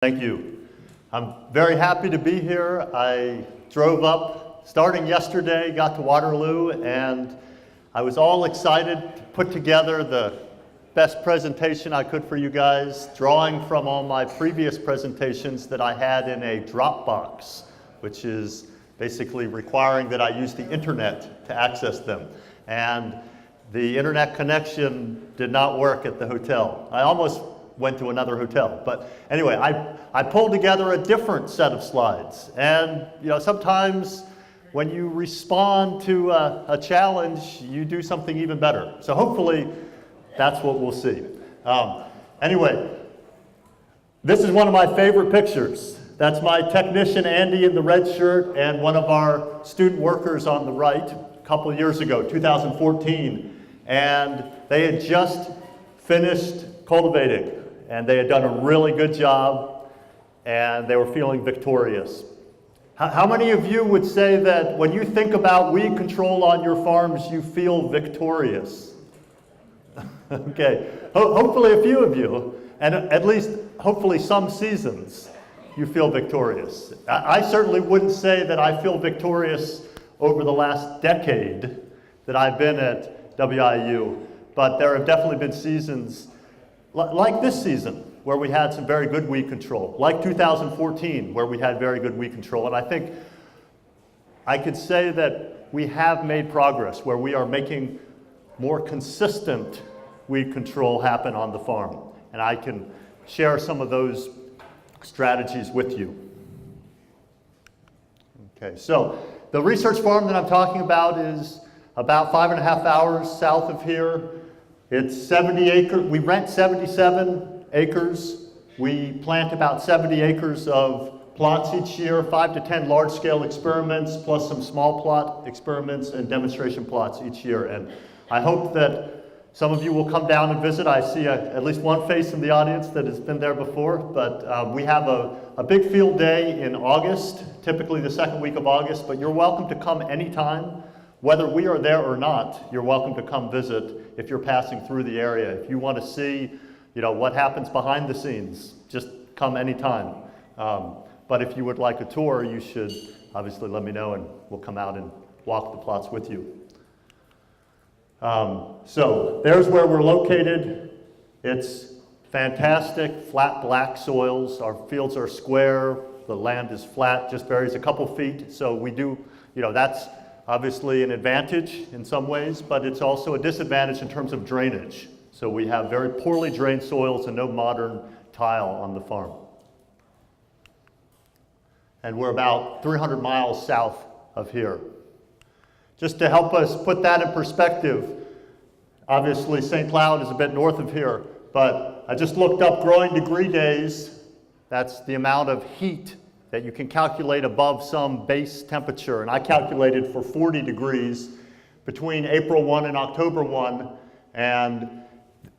Thank you. I'm very happy to be here. I drove up starting yesterday, got to Waterloo, and I was all excited to put together the best presentation I could for you guys, drawing from all my previous presentations that I had in a Dropbox, which is basically requiring that I use the internet to access them. And the internet connection did not work at the hotel. I almost went to another hotel. But anyway, I pulled together a different set of slides. And sometimes when you respond to a challenge, you do something even better. So hopefully that's what we'll see. Anyway, this is one of my favorite pictures. That's my technician, Andy, in the red shirt, and one of our student workers on the right, a couple years ago, 2014. And they had just finished cultivating. And they had done a really good job, and they were feeling victorious. How many of you would say that when you think about weed control on your farms, you feel victorious? Okay, hopefully a few of you, and at least hopefully some seasons, you feel victorious. I certainly wouldn't say that I feel victorious over the last decade that I've been at WIU, but there have definitely been seasons like this season, where we had some very good weed control, like 2014, where we had very good weed control. And I think I could say that we have made progress, where we are making more consistent weed control happen on the farm. And I can share some of those strategies with you. Okay, so the research farm that I'm talking about is about 5.5 hours south of here. It's 70 acres. We rent 77 acres. We plant about 70 acres of plots each year, 5 to 10 large-scale experiments, plus some small plot experiments and demonstration plots each year. And I hope that some of you will come down and visit. I see at least one face in the audience that has been there before, but we have a big field day in August, typically the second week of August, but you're welcome to come anytime. Whether we are there or not, you're welcome to come visit if you're passing through the area. If you want to see, what happens behind the scenes, just come anytime. But if you would like a tour, you should obviously let me know and we'll come out and walk the plots with you. So there's where we're located. It's fantastic, flat black soils. Our fields are square. The land is flat, just varies a couple feet. So we do, that's obviously an advantage in some ways, but it's also a disadvantage in terms of drainage. So we have very poorly drained soils and no modern tile on the farm. And we're about 300 miles south of here. Just to help us put that in perspective, obviously St. Cloud is a bit north of here, but I just looked up growing degree days. That's the amount of heat that you can calculate above some base temperature. And I calculated for 40 degrees between April 1 and October 1. And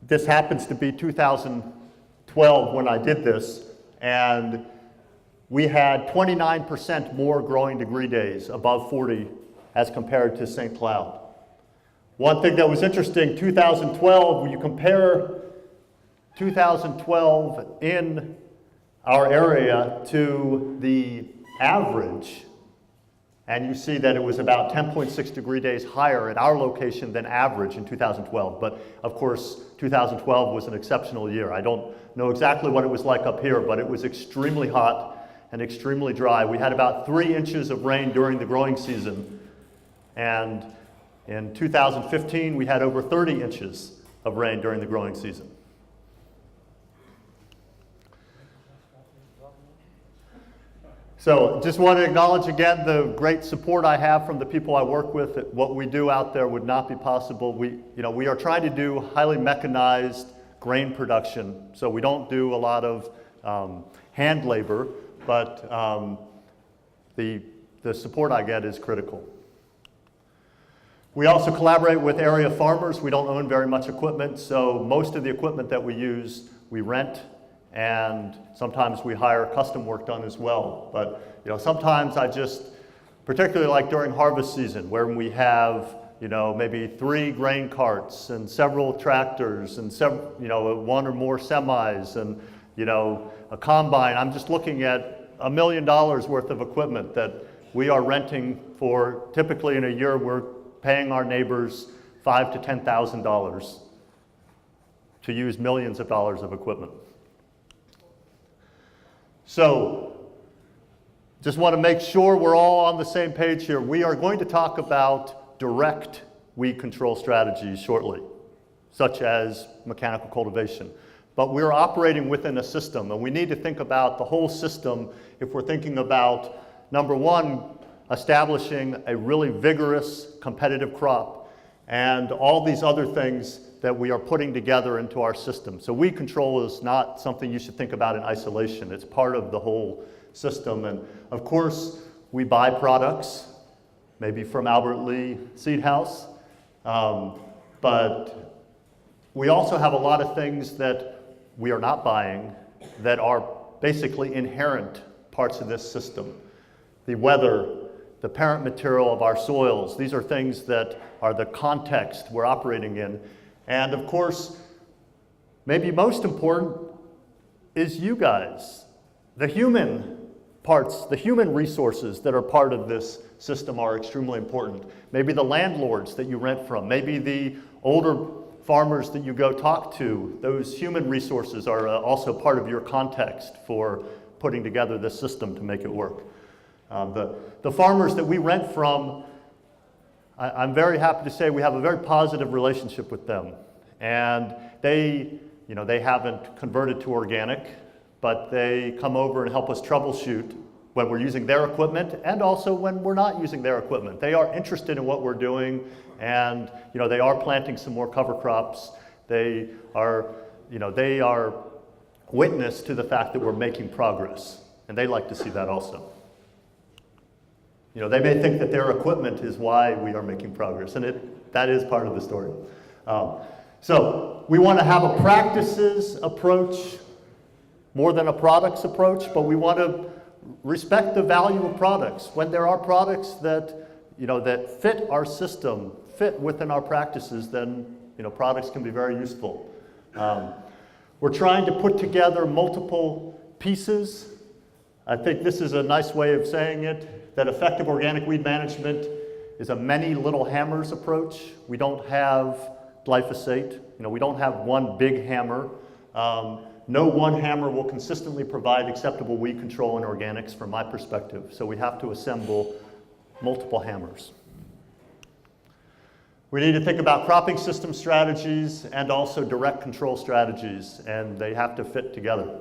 this happens to be 2012 when I did this. And we had 29% more growing degree days above 40 as compared to St. Cloud. One thing that was interesting, 2012, when you compare 2012 in our area to the average, and you see that it was about 10.6 degree days higher at our location than average in 2012. But of course, 2012 was an exceptional year. I don't know exactly what it was like up here, but it was extremely hot and extremely dry. We had about 3 inches of rain during the growing season. And in 2015, we had over 30 inches of rain during the growing season. So just want to acknowledge again the great support I have from the people I work with. What we do out there would not be possible. We are trying to do highly mechanized grain production, so we don't do a lot of hand labor, but the support I get is critical. We also collaborate with area farmers. We don't own very much equipment, so most of the equipment that we use, we rent, and sometimes we hire custom work done as well. But sometimes I just, particularly like during harvest season, where we have maybe 3 grain carts and several tractors and several, 1 or more semis, and a combine. I'm just looking at $1 million worth of equipment that we are renting for. Typically in a year, we're paying our neighbors $5,000 to $10,000 to use millions of dollars of equipment. So, just want to make sure we're all on the same page here. We are going to talk about direct weed control strategies shortly, such as mechanical cultivation. But we're operating within a system, and we need to think about the whole system if we're thinking about, number one, establishing a really vigorous competitive crop, and all these other things that we are putting together into our system. So weed control is not something you should think about in isolation. It's part of the whole system. And of course, we buy products, maybe from Albert Lea Seed House, but we also have a lot of things that we are not buying that are basically inherent parts of this system. The weather, the parent material of our soils, these are things that are the context we're operating in. And of course, maybe most important is you guys. The human parts, the human resources that are part of this system are extremely important. Maybe the landlords that you rent from, maybe the older farmers that you go talk to, those human resources are also part of your context for putting together this system to make it work. The farmers that we rent from, I'm very happy to say we have a very positive relationship with them. And they haven't converted to organic, but they come over and help us troubleshoot when we're using their equipment and also when we're not using their equipment. They are interested in what we're doing, and they are planting some more cover crops. They are witness to the fact that we're making progress, and they like to see that also. They may think that their equipment is why we are making progress, and that is part of the story. So we want to have a practices approach more than a products approach, but we want to respect the value of products. When there are products that that fit our system, fit within our practices, then products can be very useful. We're trying to put together multiple pieces. I think this is a nice way of saying it, that effective organic weed management is a many little hammers approach. We don't have glyphosate. We don't have one big hammer. No one hammer will consistently provide acceptable weed control in organics from my perspective. So we have to assemble multiple hammers. We need to think about cropping system strategies and also direct control strategies, and they have to fit together.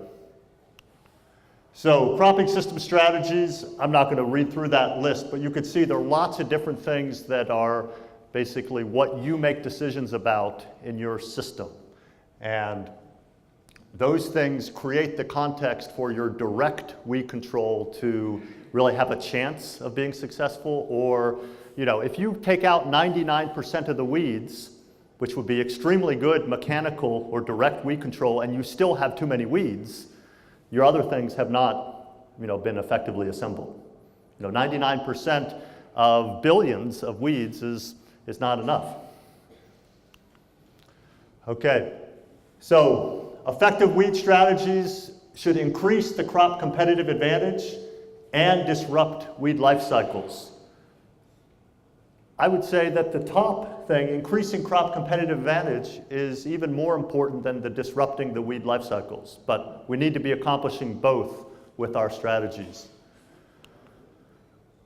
So cropping system strategies, I'm not going to read through that list, but you could see there are lots of different things that are basically what you make decisions about in your system. And those things create the context for your direct weed control to really have a chance of being successful. Or, if you take out 99% of the weeds, which would be extremely good mechanical or direct weed control, and you still have too many weeds, your other things have not, been effectively assembled. 99% of billions of weeds is not enough. Okay, so effective weed strategies should increase the crop competitive advantage and disrupt weed life cycles. I would say that the top thing, increasing crop competitive advantage, is even more important than the disrupting the weed life cycles, but we need to be accomplishing both with our strategies.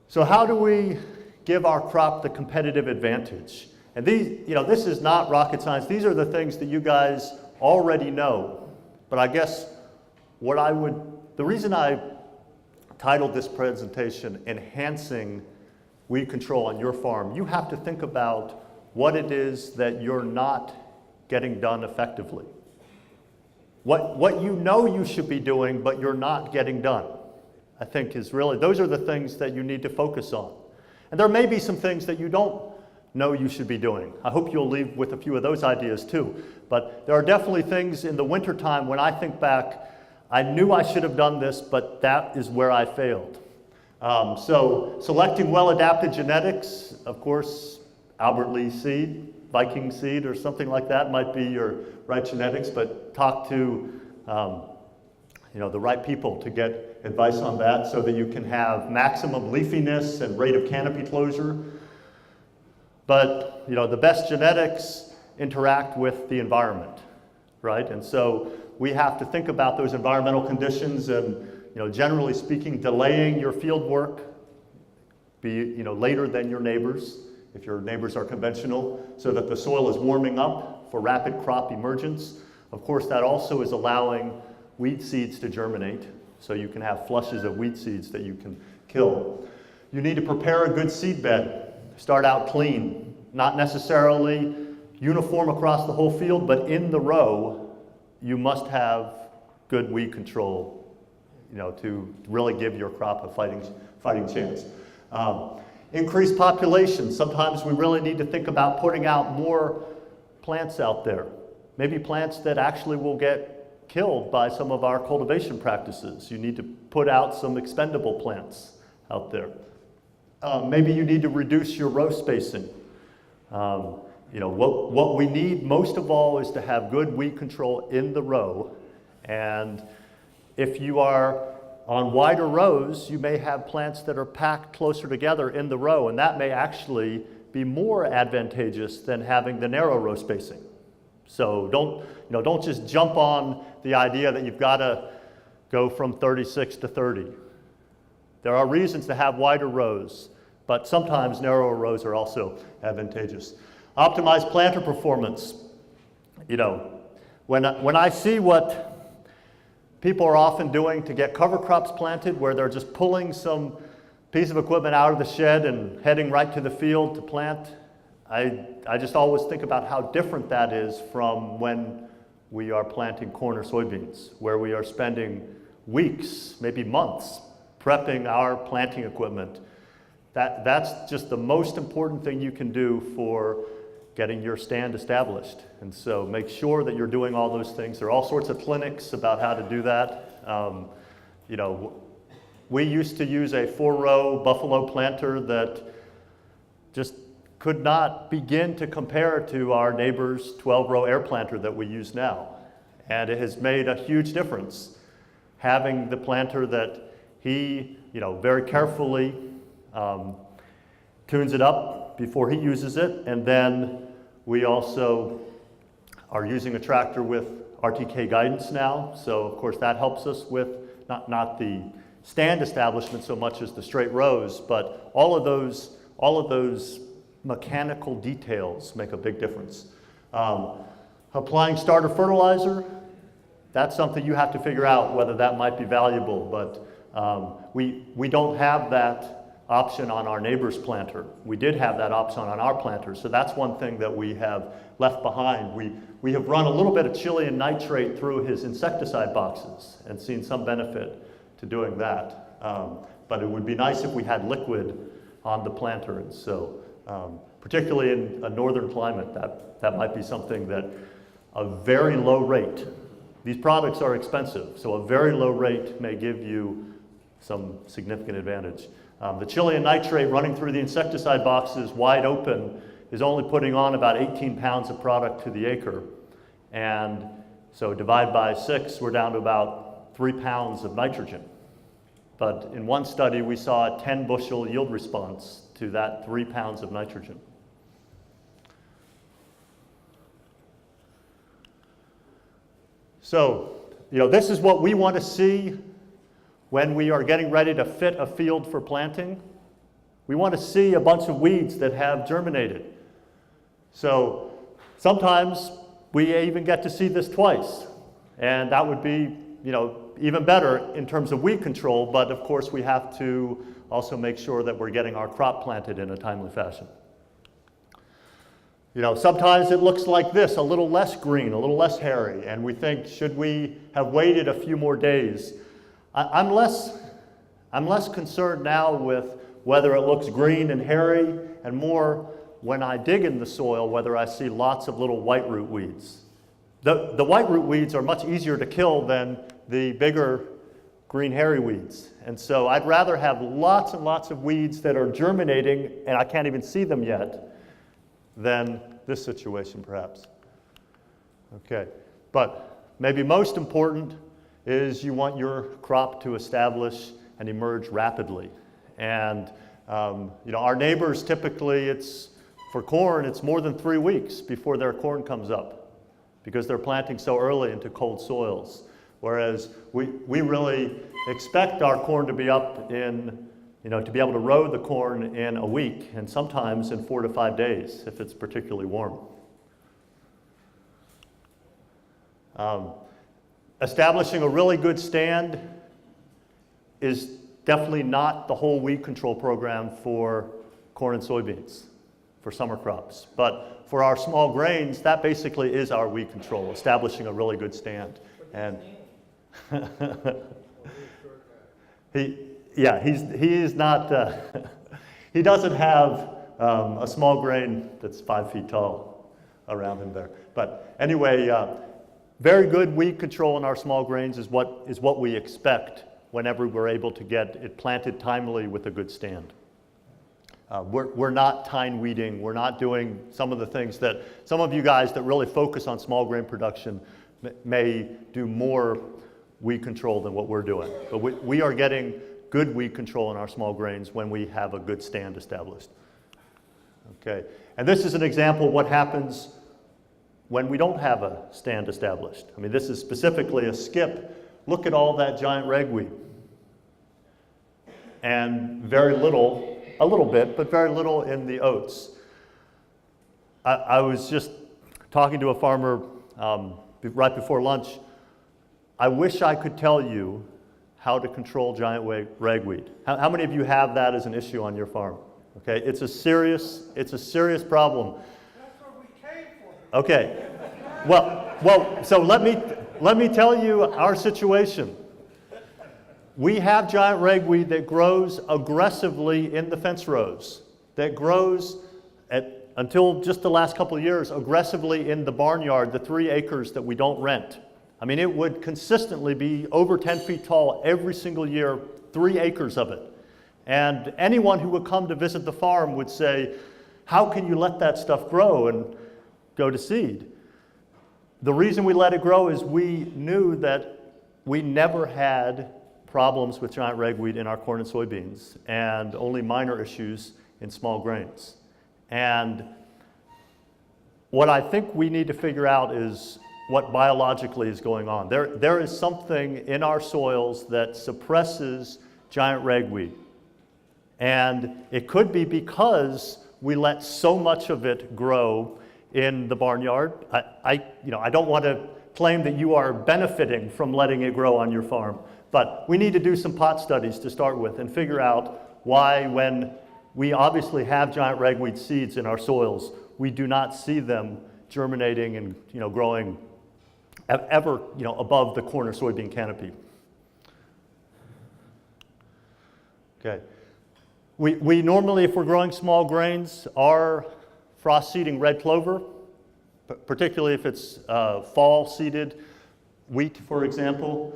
So how do we give our crop the competitive advantage? And these, this is not rocket science. These are the things that you guys already know. But I guess the reason I titled this presentation, Enhancing Weed Control on Your Farm, you have to think about what it is that you're not getting done effectively. What you should be doing, but you're not getting done, I think is really, those are the things that you need to focus on. And there may be some things that you don't know you should be doing. I hope you'll leave with a few of those ideas too. But there are definitely things in the wintertime when I think back, I knew I should have done this, but that is where I failed. So selecting well-adapted genetics, of course, Albert Lea Seed, Viking seed or something like that might be your right genetics, but talk to the right people to get advice on that so that you can have maximum leafiness and rate of canopy closure. But the best genetics interact with the environment, right? And so we have to think about those environmental conditions and, generally speaking, delaying your field work, be later than your neighbors, if your neighbors are conventional, so that the soil is warming up for rapid crop emergence. Of course, that also is allowing weed seeds to germinate, so you can have flushes of weed seeds that you can kill. You need to prepare a good seed bed. Start out clean, not necessarily uniform across the whole field, but in the row, you must have good weed control, to really give your crop a fighting chance. Increased population. Sometimes we really need to think about putting out more plants out there. Maybe plants that actually will get killed by some of our cultivation practices. You need to put out some expendable plants out there. Maybe you need to reduce your row spacing. What we need most of all is to have good weed control in the row. And if you are on wider rows, you may have plants that are packed closer together in the row, and that may actually be more advantageous than having the narrow row spacing. So don't just jump on the idea that you've got to go from 36 to 30. There are reasons to have wider rows, but sometimes narrower rows are also advantageous. Optimize planter performance. When I see what people are often doing to get cover crops planted, where they're just pulling some piece of equipment out of the shed and heading right to the field to plant, I just always think about how different that is from when we are planting corn or soybeans, where we are spending weeks, maybe months, prepping our planting equipment. That's just the most important thing you can do for getting your stand established. And so make sure that you're doing all those things. There are all sorts of clinics about how to do that. We used to use a 4-row buffalo planter that just could not begin to compare to our neighbor's 12-row air planter that we use now. And it has made a huge difference having the planter that he, very carefully tunes it up before he uses it. And then we also are using a tractor with RTK guidance now. So of course that helps us with not the stand establishment so much as the straight rows, but all of those mechanical details make a big difference. Applying starter fertilizer, that's something you have to figure out whether that might be valuable, but we don't have that option on our neighbor's planter. We did have that option on our planter, so that's one thing that we have left behind. We have run a little bit of Chilean nitrate through his insecticide boxes and seen some benefit to doing that. But it would be nice if we had liquid on the planter, and so particularly in a northern climate, that might be something that a very low rate, these products are expensive, so a very low rate may give you some significant advantage. The Chilean nitrate running through the insecticide boxes wide open is only putting on about 18 pounds of product to the acre. And so divide by 6, we're down to about 3 pounds of nitrogen. But in one study, we saw a 10 bushel yield response to that 3 pounds of nitrogen. So, this is what we want to see when we are getting ready to fit a field for planting. We want to see a bunch of weeds that have germinated. So sometimes we even get to see this twice, and that would be, even better in terms of weed control, but of course we have to also make sure that we're getting our crop planted in a timely fashion. Sometimes it looks like this, a little less green, a little less hairy, and we think, should we have waited a few more days? I'm less concerned now with whether it looks green and hairy, and more when I dig in the soil, whether I see lots of little white root weeds. The white root weeds are much easier to kill than the bigger green hairy weeds. And so I'd rather have lots and lots of weeds that are germinating and I can't even see them yet than this situation perhaps. Okay, but maybe most important is you want your crop to establish and emerge rapidly. And our neighbors typically, for corn, it's more than 3 weeks before their corn comes up because they're planting so early into cold soils. Whereas we really expect our corn to be up in, to be able to row the corn in a week and sometimes in 4 to 5 days if it's particularly warm. Establishing a really good stand is definitely not the whole weed control program for corn and soybeans, for summer crops. But for our small grains, that basically is our weed control, establishing a really good stand. And he's not, he doesn't have a small grain that's 5 feet tall around him there. But anyway, very good weed control in our small grains is what we expect whenever we're able to get it planted timely with a good stand. We're not tine weeding. We're not doing some of the things that some of you guys that really focus on small grain production may do more weed control than what we're doing. But we are getting good weed control in our small grains when we have a good stand established. Okay, and this is an example of what happens when we don't have a stand established. I mean, this is specifically a skip. Look at all that giant ragweed. And very little, a little bit, but very little in the oats. I was just talking to a farmer right before lunch. I wish I could tell you how to control giant ragweed. How many of you have that as an issue on your farm? Okay, it's a serious problem. That's what we came for. Okay, well, so let me tell you our situation. We have giant ragweed that grows aggressively in the fence rows, that grows until just the last couple of years aggressively in the barnyard, the 3 acres that we don't rent. I mean, it would consistently be over 10 feet tall every single year, 3 acres of it. And anyone who would come to visit the farm would say, how can you let that stuff grow and go to seed? The reason we let it grow is we knew that we never had problems with giant ragweed in our corn and soybeans, and only minor issues in small grains. And what I think we need to figure out is what biologically is going on. There is something in our soils that suppresses giant ragweed. And it could be because we let so much of it grow in the barnyard. I don't want to claim that you are benefiting from letting it grow on your farm, but we need to do some pot studies to start with and figure out why, when we obviously have giant ragweed seeds in our soils, we do not see them germinating and growing ever above the corn or soybean canopy. Okay. We normally, if we're growing small grains, are frost seeding red clover, particularly if it's fall seeded wheat, for example.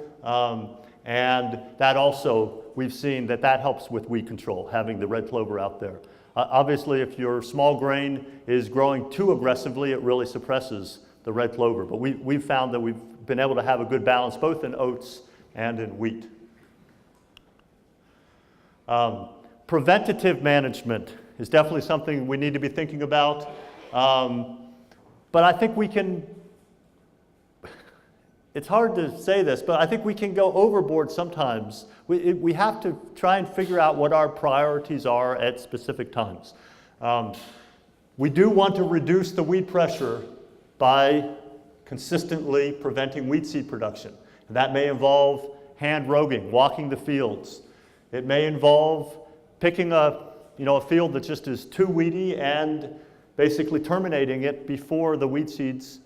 And that also, we've seen that helps with weed control, having the red clover out there. Obviously, if your small grain is growing too aggressively, it really suppresses the red clover. But we've found that we've been able to have a good balance both in oats and in wheat. Preventative management is definitely something we need to be thinking about. But I think we can, it's hard to say this, but I think we can go overboard sometimes. We have to try and figure out what our priorities are at specific times. We do want to reduce the weed pressure by consistently preventing weed seed production. And that may involve hand roguing, walking the fields. It may involve picking a field that just is too weedy and basically terminating it before the weed seeds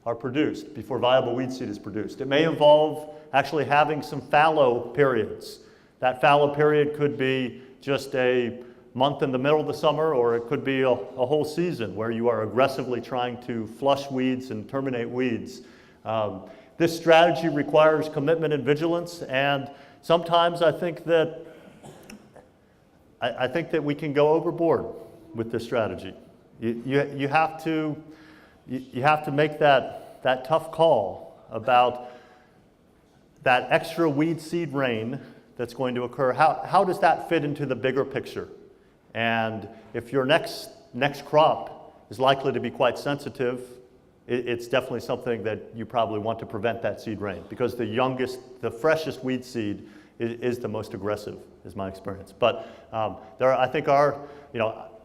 are produced, before viable weed seed is produced. It may involve actually having some fallow periods. That fallow period could be just a month in the middle of the summer, or it could be a whole season where you are aggressively trying to flush weeds and terminate weeds. This strategy requires commitment and vigilance, and sometimes I think that we can go overboard with this strategy. You have to make that tough call about that extra weed seed rain that's going to occur, how does that fit into the bigger picture? And if your next crop is likely to be quite sensitive, it's definitely something that you probably want to prevent that seed rain, because the freshest weed seed is the most aggressive, is my experience. But I think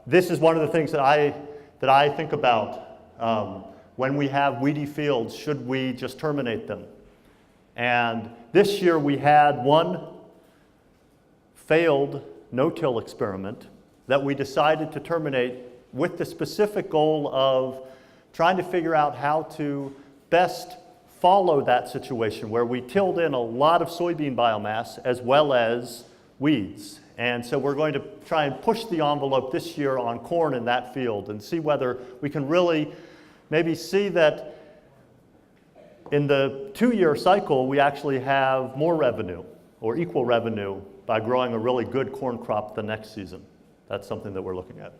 this is one of the things that I think about when we have weedy fields. Should we just terminate them? And this year we had one failed no-till experiment that we decided to terminate with the specific goal of trying to figure out how to best follow that situation where we tilled in a lot of soybean biomass as well as weeds. And so we're going to try and push the envelope this year on corn in that field and see whether we can really maybe see that in the 2-year cycle we actually have more revenue or equal revenue by growing a really good corn crop the next season. That's something that we're looking at.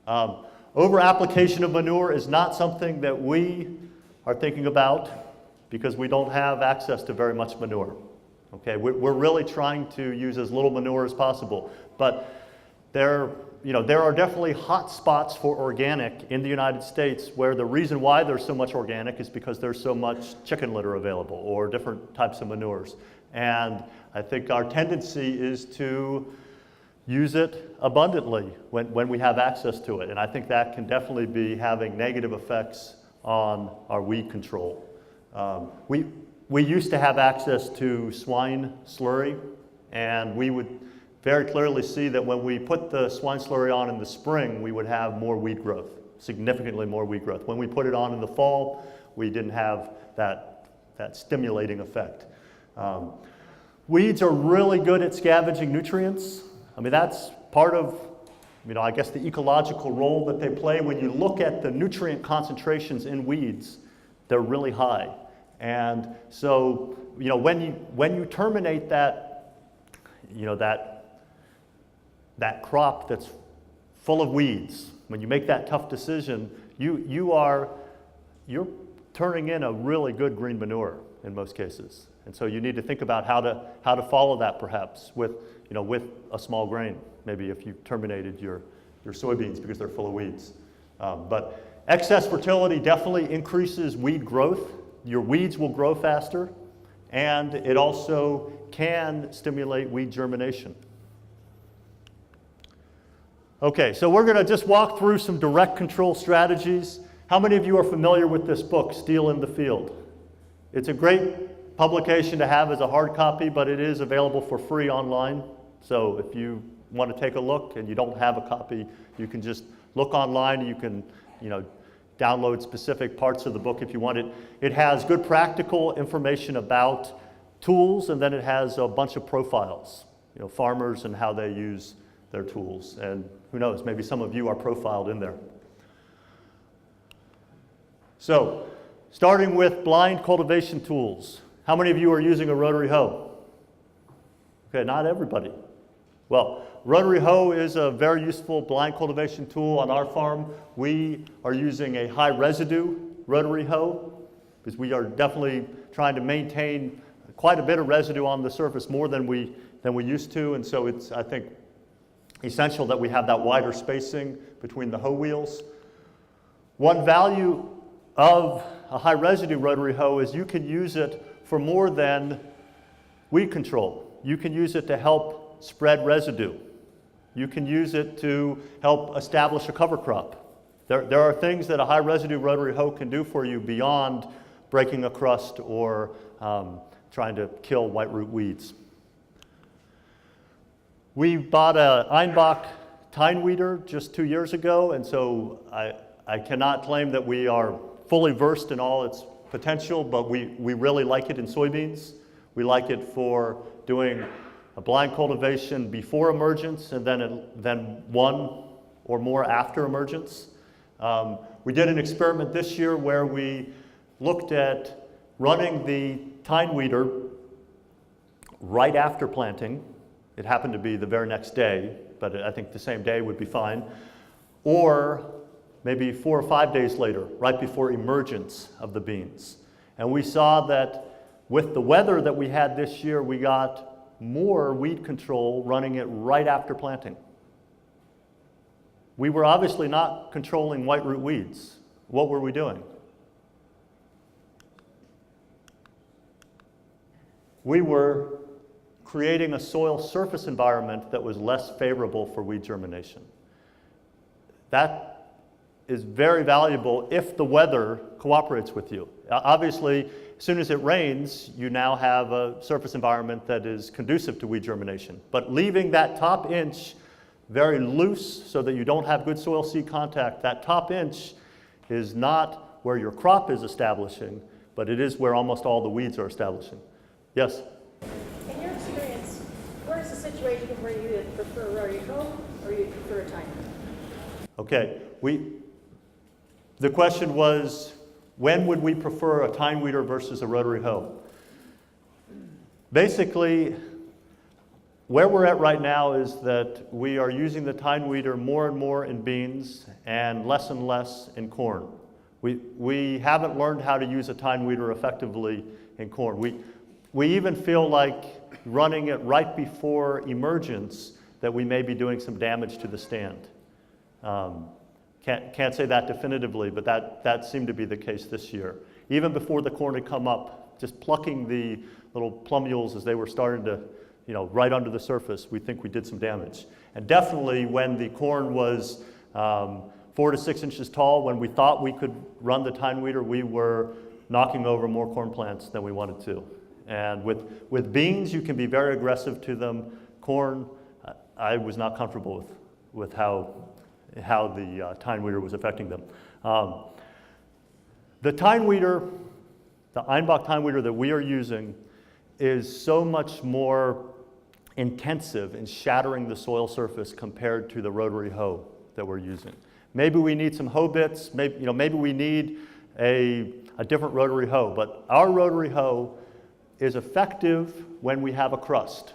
Okay. Over-application of manure is not something that we are thinking about because we don't have access to very much manure. Okay, we're really trying to use as little manure as possible, but there are definitely hot spots for organic in the United States where the reason why there's so much organic is because there's so much chicken litter available or different types of manures. And I think our tendency is to use it abundantly when we have access to it. And I think that can definitely be having negative effects on our weed control. We used to have access to swine slurry, and we would very clearly see that when we put the swine slurry on in the spring, we would have more weed growth, significantly more weed growth. When we put it on in the fall, we didn't have that stimulating effect. Weeds are really good at scavenging nutrients. I mean, that's part of, I guess the ecological role that they play. When you look at the nutrient concentrations in weeds, they're really high. And so, when you terminate that crop that's full of weeds, when you make that tough decision, you're turning in a really good green manure in most cases. And so you need to think about how to follow that perhaps with a small grain, maybe if you terminated your soybeans because they're full of weeds. But excess fertility definitely increases weed growth. Your weeds will grow faster, and it also can stimulate weed germination. Okay, so we're going to just walk through some direct control strategies. How many of you are familiar with this book, Steel in the Field? It's a great publication to have as a hard copy, but it is available for free online. So if you want to take a look and you don't have a copy, you can just look online. You can, download specific parts of the book if you want it. It has good practical information about tools, and then it has a bunch of profiles, farmers and how they use their tools. And who knows, maybe some of you are profiled in there. So, starting with blind cultivation tools. How many of you are using a rotary hoe? Okay, not everybody. Well, rotary hoe is a very useful blind cultivation tool on our farm. We are using a high residue rotary hoe because we are definitely trying to maintain quite a bit of residue on the surface, more than we used to, and so it's, I think, essential that we have that wider spacing between the hoe wheels. One value of a high residue rotary hoe is you can use it for more than weed control. You can use it to help spread residue. You can use it to help establish a cover crop. There are things that a high residue rotary hoe can do for you beyond breaking a crust or trying to kill white root weeds. We bought a Einbach tine weeder just 2 years ago, and so I cannot claim that we are fully versed in all its potential, but we really like it in soybeans. We like it for doing a blind cultivation before emergence and then one or more after emergence. We did an experiment this year where we looked at running the tine weeder right after planting. It happened to be the very next day, but I think the same day would be fine. Or maybe 4 or 5 days later, right before emergence of the beans. And we saw that with the weather that we had this year, we got more weed control running it right after planting. We were obviously not controlling white root weeds. What were we doing? We were creating a soil surface environment that was less favorable for weed germination. That is very valuable if the weather cooperates with you. Obviously, as soon as it rains, you now have a surface environment that is conducive to weed germination. But leaving that top inch very loose so that you don't have good soil seed contact, that top inch is not where your crop is establishing, but it is where almost all the weeds are establishing. Yes? In your experience, what is the situation where you would prefer a rotary hoe or you prefer a timer? Okay, the question was, when would we prefer a tine weeder versus a rotary hoe? Basically, where we're at right now is that we are using the tine weeder more and more in beans and less in corn. We haven't learned how to use a tine weeder effectively in corn. We even feel like running it right before emergence that we may be doing some damage to the stand. Can't say that definitively, but that seemed to be the case this year. Even before the corn had come up, just plucking the little plumules as they were starting to, right under the surface, we think we did some damage. And definitely when the corn was 4 to 6 inches tall, when we thought we could run the tine weeder, we were knocking over more corn plants than we wanted to. And with beans, you can be very aggressive to them. Corn, I was not comfortable with how the tine weeder was affecting them. The tine weeder, the Einbach tine weeder that we are using is so much more intensive in shattering the soil surface compared to the rotary hoe that we're using. Maybe we need some hoe bits, maybe we need a different rotary hoe, but our rotary hoe is effective when we have a crust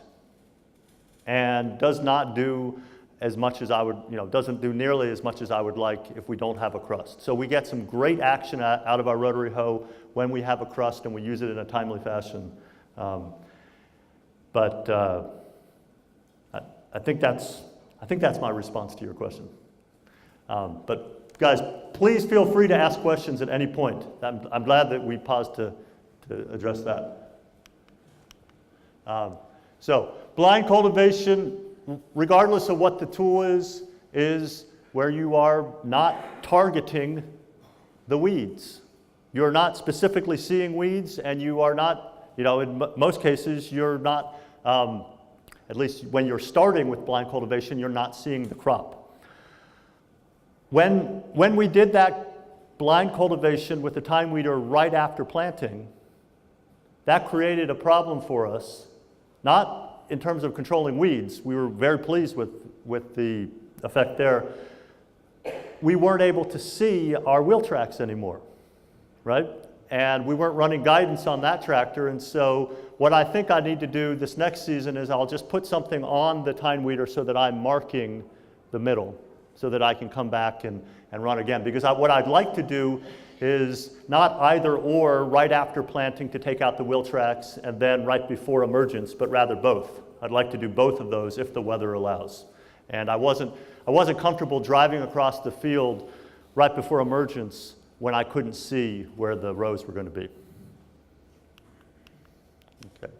and does not do as much as I would, doesn't do nearly as much as I would like if we don't have a crust. So we get some great action out of our rotary hoe when we have a crust and we use it in a timely fashion. But I think that's my response to your question. But guys, please feel free to ask questions at any point. I'm glad that we paused to address that. So blind cultivation, regardless of what the tool is where you are not targeting the weeds. You're not specifically seeing weeds, and you are not, in most cases, you're not, at least when you're starting with blind cultivation, you're not seeing the crop. When we did that blind cultivation with the tine weeder right after planting, that created a problem for us, not in terms of controlling weeds. We were very pleased with the effect there. We weren't able to see our wheel tracks anymore, right? And we weren't running guidance on that tractor, and so what I think I need to do this next season is I'll just put something on the tine weeder so that I'm marking the middle, so that I can come back and run again. Because what I'd like to do is not either or right after planting to take out the wheel tracks and then right before emergence, but rather both. I'd like to do both of those if the weather allows. And I wasn't comfortable driving across the field right before emergence when I couldn't see where the rows were going to be. Okay.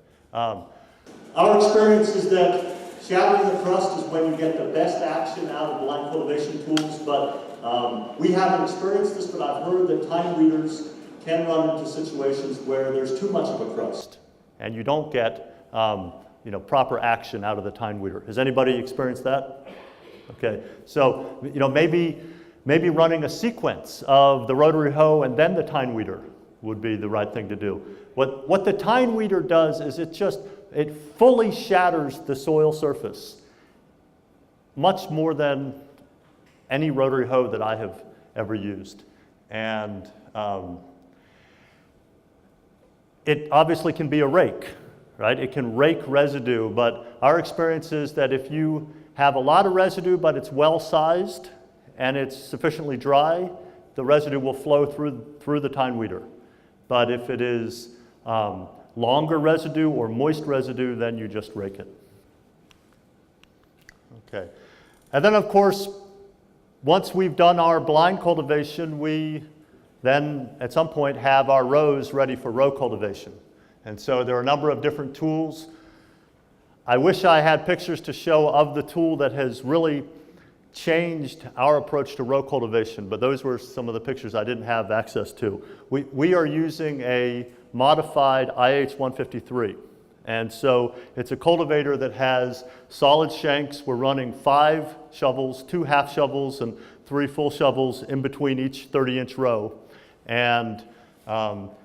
Our experience is that shattering the crust is when you get the best action out of blind cultivation tools, but we haven't experienced this, but I've heard that tine weeders can run into situations where there's too much of a crust and you don't get proper action out of the tine weeder. Has anybody experienced that? Okay, so maybe running a sequence of the rotary hoe and then the tine weeder would be the right thing to do. What the tine weeder does is it fully shatters the soil surface, much more than any rotary hoe that I have ever used. And it obviously can be a rake, right? It can rake residue, but our experience is that if you have a lot of residue, but it's well-sized and it's sufficiently dry, the residue will flow through the tine weeder. But if it is longer residue or moist residue, then you just rake it. Okay. And then, of course, once we've done our blind cultivation, we then at some point have our rows ready for row cultivation. And so there are a number of different tools. I wish I had pictures to show of the tool that has really changed our approach to row cultivation, but those were some of the pictures I didn't have access to. We are using a modified IH-153. And so it's a cultivator that has solid shanks. We're running 5 shovels, 2 half shovels, and 3 full shovels in between each 30-inch row. And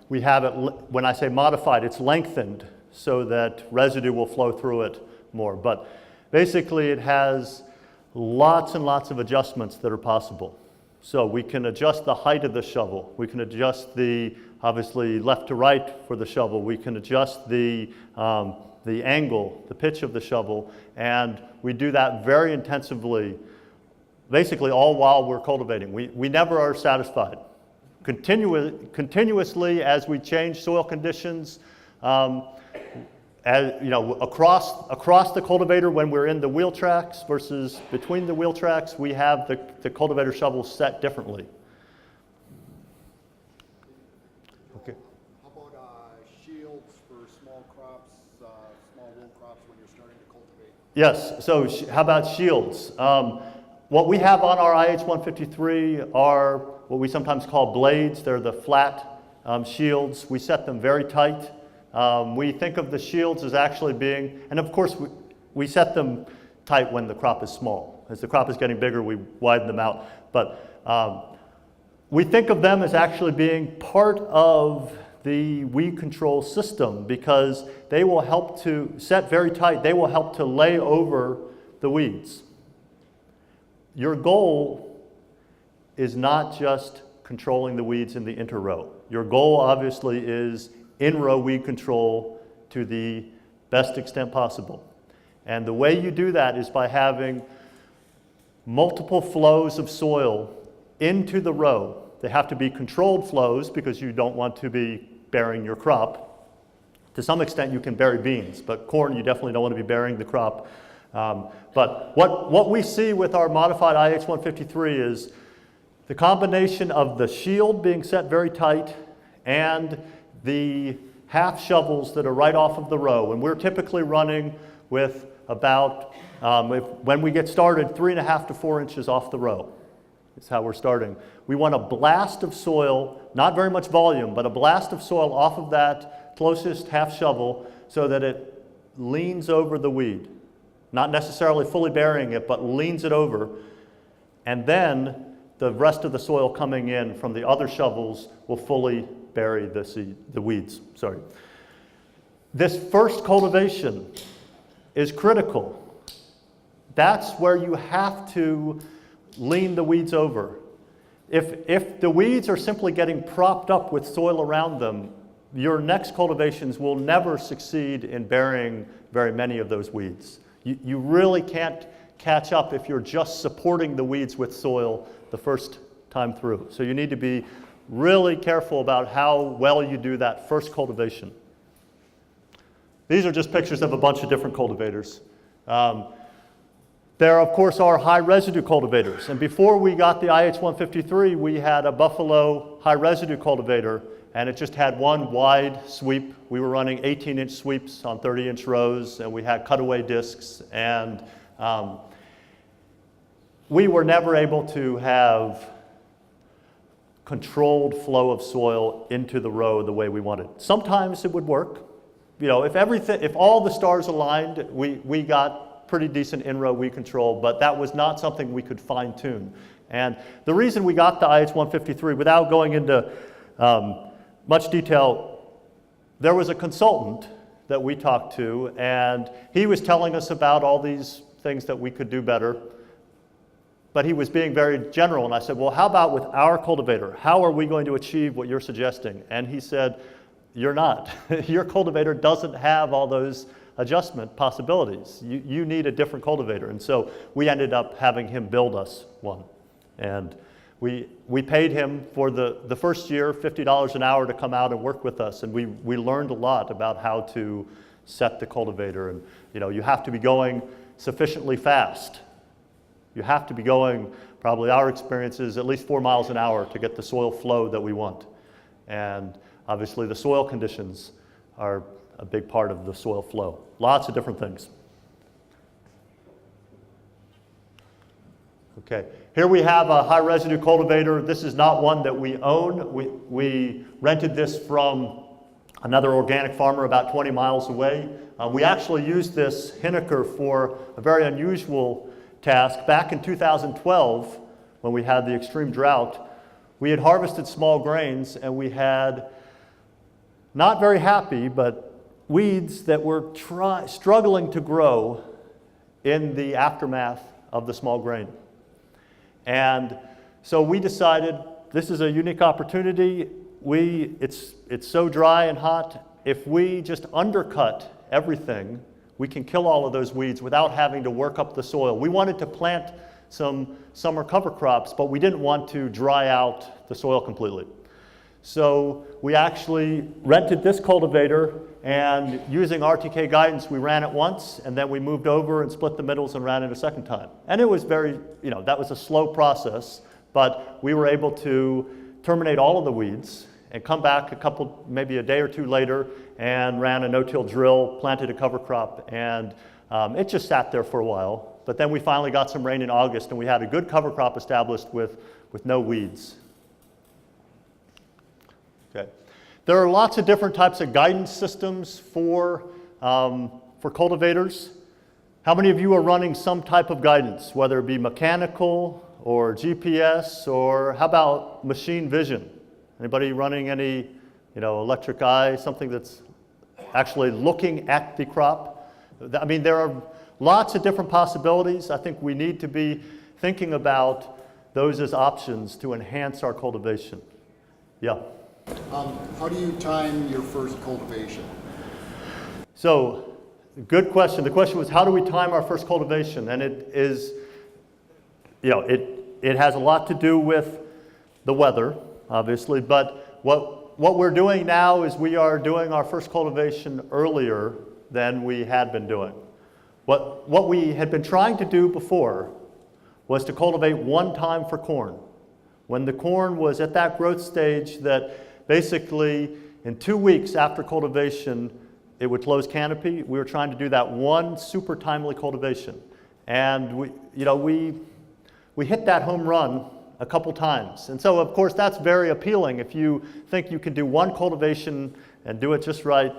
we have it, when I say modified, it's lengthened so that residue will flow through it more. But basically it has lots and lots of adjustments that are possible. So we can adjust the height of the shovel. We can adjust the, obviously, left to right for the shovel. We can adjust the angle, the pitch of the shovel, and we do that very intensively, basically all while we're cultivating. We never are satisfied. Continuously, as we change soil conditions, as, you know, across the cultivator when we're in the wheel tracks versus between the wheel tracks, we have the cultivator shovel set differently. Okay. How about shields for small crops, small row crops when you're starting to cultivate? Yes, so how about shields? What we have on our IH-153 are what we sometimes call blades. They're the flat shields. We set them very tight. We think of the shields as actually being, and of course we set them tight when the crop is small. As the crop is getting bigger, we widen them out. But we think of them as actually being part of the weed control system because they will help to set very tight. They will help to lay over the weeds. Your goal is not just controlling the weeds in the interrow. Your goal obviously is in-row weed control to the best extent possible. And the way you do that is by having multiple flows of soil into the row. They have to be controlled flows because you don't want to be burying your crop. To some extent you can bury beans, but corn you definitely don't want to be burying the crop. But what we see with our modified IH-153 is the combination of the shield being set very tight and the half shovels that are right off of the row. And we're typically running with about, when we get started, 3.5 to 4 inches off the row. That's how we're starting. We want a blast of soil, not very much volume, but a blast of soil off of that closest half shovel so that it leans over the weed. Not necessarily fully burying it, but leans it over. And then the rest of the soil coming in from the other shovels will fully bury the weeds. Sorry. This first cultivation is critical. That's where you have to lean the weeds over. If the weeds are simply getting propped up with soil around them, your next cultivations will never succeed in burying very many of those weeds. You really can't catch up if you're just supporting the weeds with soil the first time through. So you need to be really careful about how well you do that first cultivation. These are just pictures of a bunch of different cultivators. There, of course, are high residue cultivators. And before we got the IH-153, we had a Buffalo high residue cultivator, and it just had one wide sweep. We were running 18-inch sweeps on 30-inch rows, and we had cutaway discs. And we were never able to have controlled flow of soil into the row the way we wanted. Sometimes it would work. You know, if all the stars aligned, we got pretty decent in-row weed control, but that was not something we could fine-tune. And the reason we got the IH-153, without going into much detail, there was a consultant that we talked to, and he was telling us about all these things that we could do better. But he was being very general, and I said, well, how about with our cultivator? How are we going to achieve what you're suggesting? And he said, you're not. Your cultivator doesn't have all those adjustment possibilities. You need a different cultivator. And so we ended up having him build us one. And we paid him for the first year $50 an hour to come out and work with us, and we learned a lot about how to set the cultivator. And you have to be going sufficiently fast. You have to be going, probably our experience is at least 4 miles an hour to get the soil flow that we want. And obviously the soil conditions are a big part of the soil flow. Lots of different things. Okay, here we have a high residue cultivator. This is not one that we own. We rented this from another organic farmer about 20 miles away. We actually used this Hinneker for a very unusual task. Back in 2012, when we had the extreme drought, we had harvested small grains and we had, not very happy, but weeds that were struggling to grow in the aftermath of the small grain. And so we decided this is a unique opportunity. It's so dry and hot. If we just undercut everything, we can kill all of those weeds without having to work up the soil. We wanted to plant some summer cover crops, but we didn't want to dry out the soil completely. So we actually rented this cultivator, and using RTK guidance, we ran it once, and then we moved over and split the middles and ran it a second time. And it was very, that was a slow process, but we were able to terminate all of the weeds and come back maybe a day or two later, and ran a no-till drill, planted a cover crop, and it just sat there for a while. But then we finally got some rain in August, and we had a good cover crop established with no weeds. Okay. There are lots of different types of guidance systems for cultivators. How many of you are running some type of guidance, whether it be mechanical or GPS, or how about machine vision? Anybody running any, electric eye, something that's actually looking at the crop? I mean, there are lots of different possibilities. I think we need to be thinking about those as options to enhance our cultivation. Yeah. How do you time your first cultivation? So, good question. The question was, how do we time our first cultivation? And it is, it has a lot to do with the weather, obviously, but what we're doing now is we are doing our first cultivation earlier than we had been doing. What we had been trying to do before was to cultivate one time for corn. When the corn was at that growth stage that basically in 2 weeks after cultivation, it would close canopy. We were trying to do that one super timely cultivation. And we hit that home run a couple times. And so of course that's very appealing. If you think you can do one cultivation and do it just right,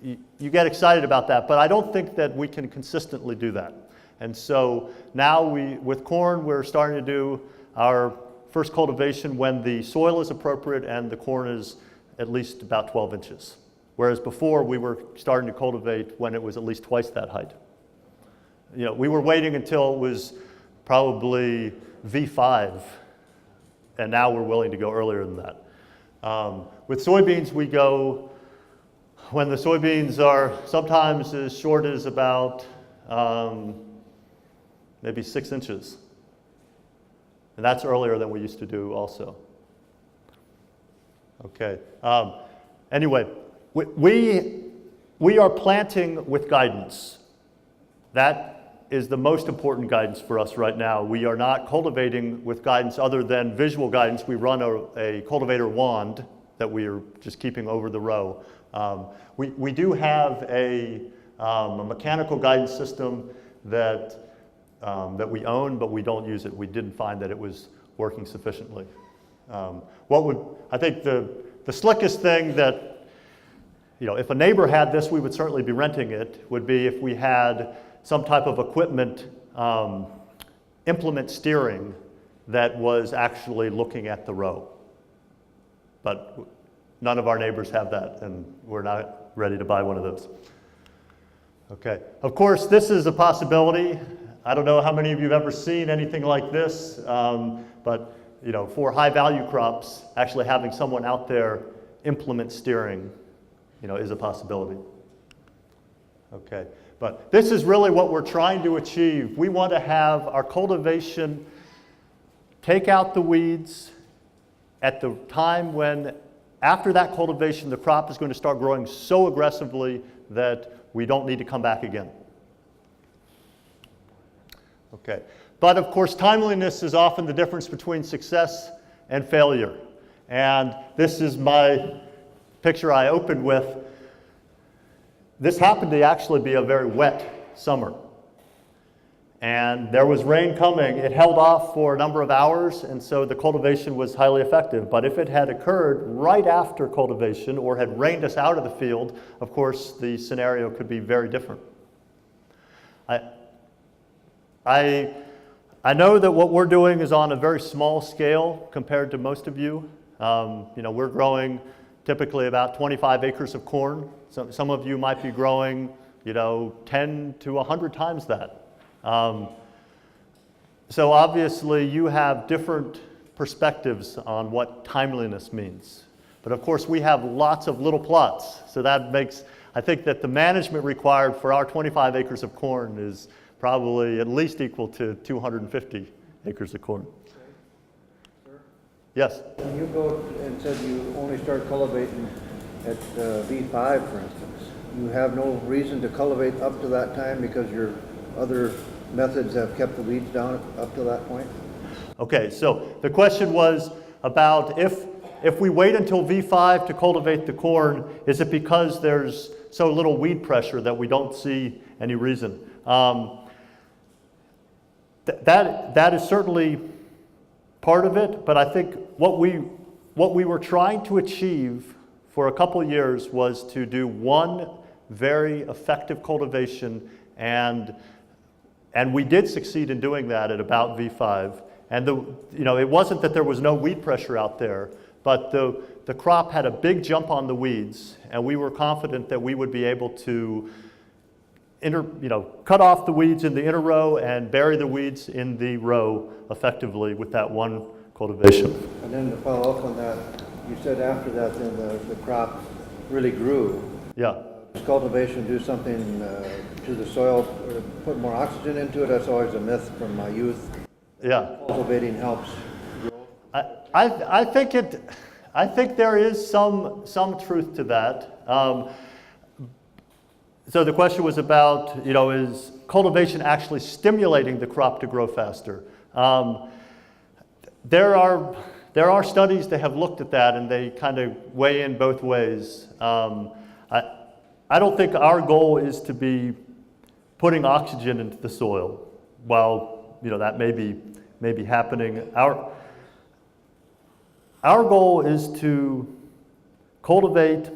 you get excited about that. But I don't think that we can consistently do that. And so now with corn, we're starting to do our first cultivation when the soil is appropriate and the corn is at least about 12 inches. Whereas before we were starting to cultivate when it was at least twice that height. We were waiting until it was probably V5, and now we're willing to go earlier than that. With soybeans, we go when the soybeans are sometimes as short as about maybe 6 inches. And that's earlier than we used to do also. Okay. Anyway, we are planting with guidance. That is the most important guidance for us right now. We are not cultivating with guidance other than visual guidance. We run a cultivator wand that we are just keeping over the row. We do have a mechanical guidance system that we own, but we don't use it. We didn't find that it was working sufficiently. I think the slickest thing that, if a neighbor had this, we would certainly be renting it, would be if we had some type of equipment, implement steering that was actually looking at the row. But none of our neighbors have that, and we're not ready to buy one of those. Okay, of course, this is a possibility. I don't know how many of you have ever seen anything like this, but for high value crops, actually having someone out there implement steering, is a possibility. Okay, but this is really what we're trying to achieve. We want to have our cultivation take out the weeds at the time when, after that cultivation, the crop is going to start growing so aggressively that we don't need to come back again. Okay, but of course timeliness is often the difference between success and failure. And this is my picture I opened with. This happened to actually be a very wet summer. And there was rain coming. It held off for a number of hours, and so the cultivation was highly effective. But if it had occurred right after cultivation or had rained us out of the field, of course, the scenario could be very different. I know that what we're doing is on a very small scale compared to most of you. We're growing typically about 25 acres of corn. Some of you might be growing, 10 to 100 times that. So obviously you have different perspectives on what timeliness means. But of course we have lots of little plots. So that makes, I think that the management required for our 25 acres of corn is probably at least equal to 250 acres of corn. Sir? Yes? When you go and said you only start cultivating at V5, for instance, you have no reason to cultivate up to that time because your other methods have kept the weeds down up to that point? Okay, so the question was about if we wait until V5 to cultivate the corn, is it because there's so little weed pressure that we don't see any reason? That is certainly part of it, but I think what we were trying to achieve for a couple of years was to do one very effective cultivation, and we did succeed in doing that at about V5. And it wasn't that there was no weed pressure out there, but the crop had a big jump on the weeds, and we were confident that we would be able to cut off the weeds in the inner row and bury the weeds in the row effectively with that one cultivation. And then to follow up on that, you said after that then the crop really grew. Yeah. Does cultivation do something to the soil, or put more oxygen into it? That's always a myth from my youth. Yeah. Cultivating helps grow. I think there is some truth to that. So the question was about, is cultivation actually stimulating the crop to grow faster? There are studies that have looked at that, and they kind of weigh in both ways. I don't think our goal is to be putting oxygen into the soil. While that may be happening, our goal is to cultivate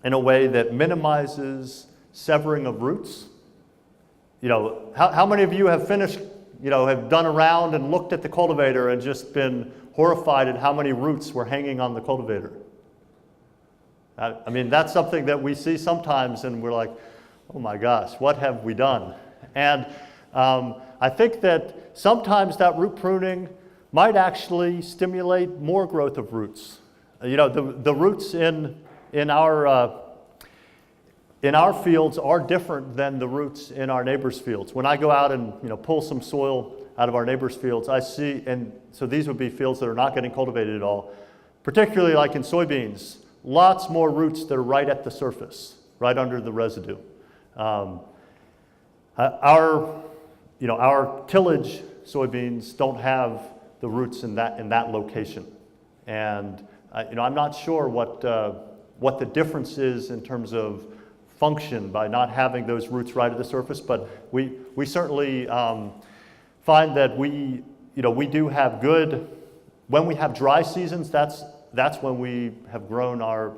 in a way that minimizes severing of roots. How many of you have finished, have done a round and looked at the cultivator and just been horrified at how many roots were hanging on the cultivator? That's something that we see sometimes, and we're like, oh my gosh, what have we done? And I think that sometimes that root pruning might actually stimulate more growth of roots. The roots in our fields are different than the roots in our neighbors' fields. When I go out and pull some soil out of our neighbors' fields, I see, and so these would be fields that are not getting cultivated at all, particularly like in soybeans, lots more roots that are right at the surface, right under the residue. Our tillage soybeans don't have the roots in that location, and I'm not sure what the difference is in terms of function by not having those roots right at the surface, but we certainly find that we do have good, when we have dry seasons, that's when we have grown our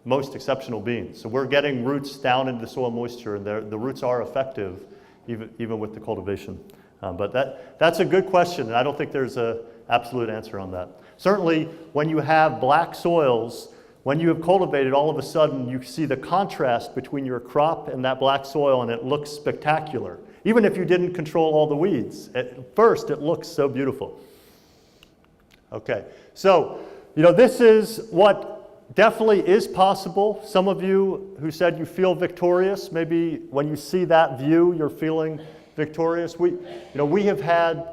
most exceptional beans. So we're getting roots down into the soil moisture, and the roots are effective even with the cultivation. But that's a good question, and I don't think there's an absolute answer on that. Certainly, when you have black soils, when you have cultivated, all of a sudden you see the contrast between your crop and that black soil, and it looks spectacular. Even if you didn't control all the weeds, at first it looks so beautiful. Okay, so this is what definitely is possible. Some of you who said you feel victorious, maybe when you see that view, you're feeling victorious. We have had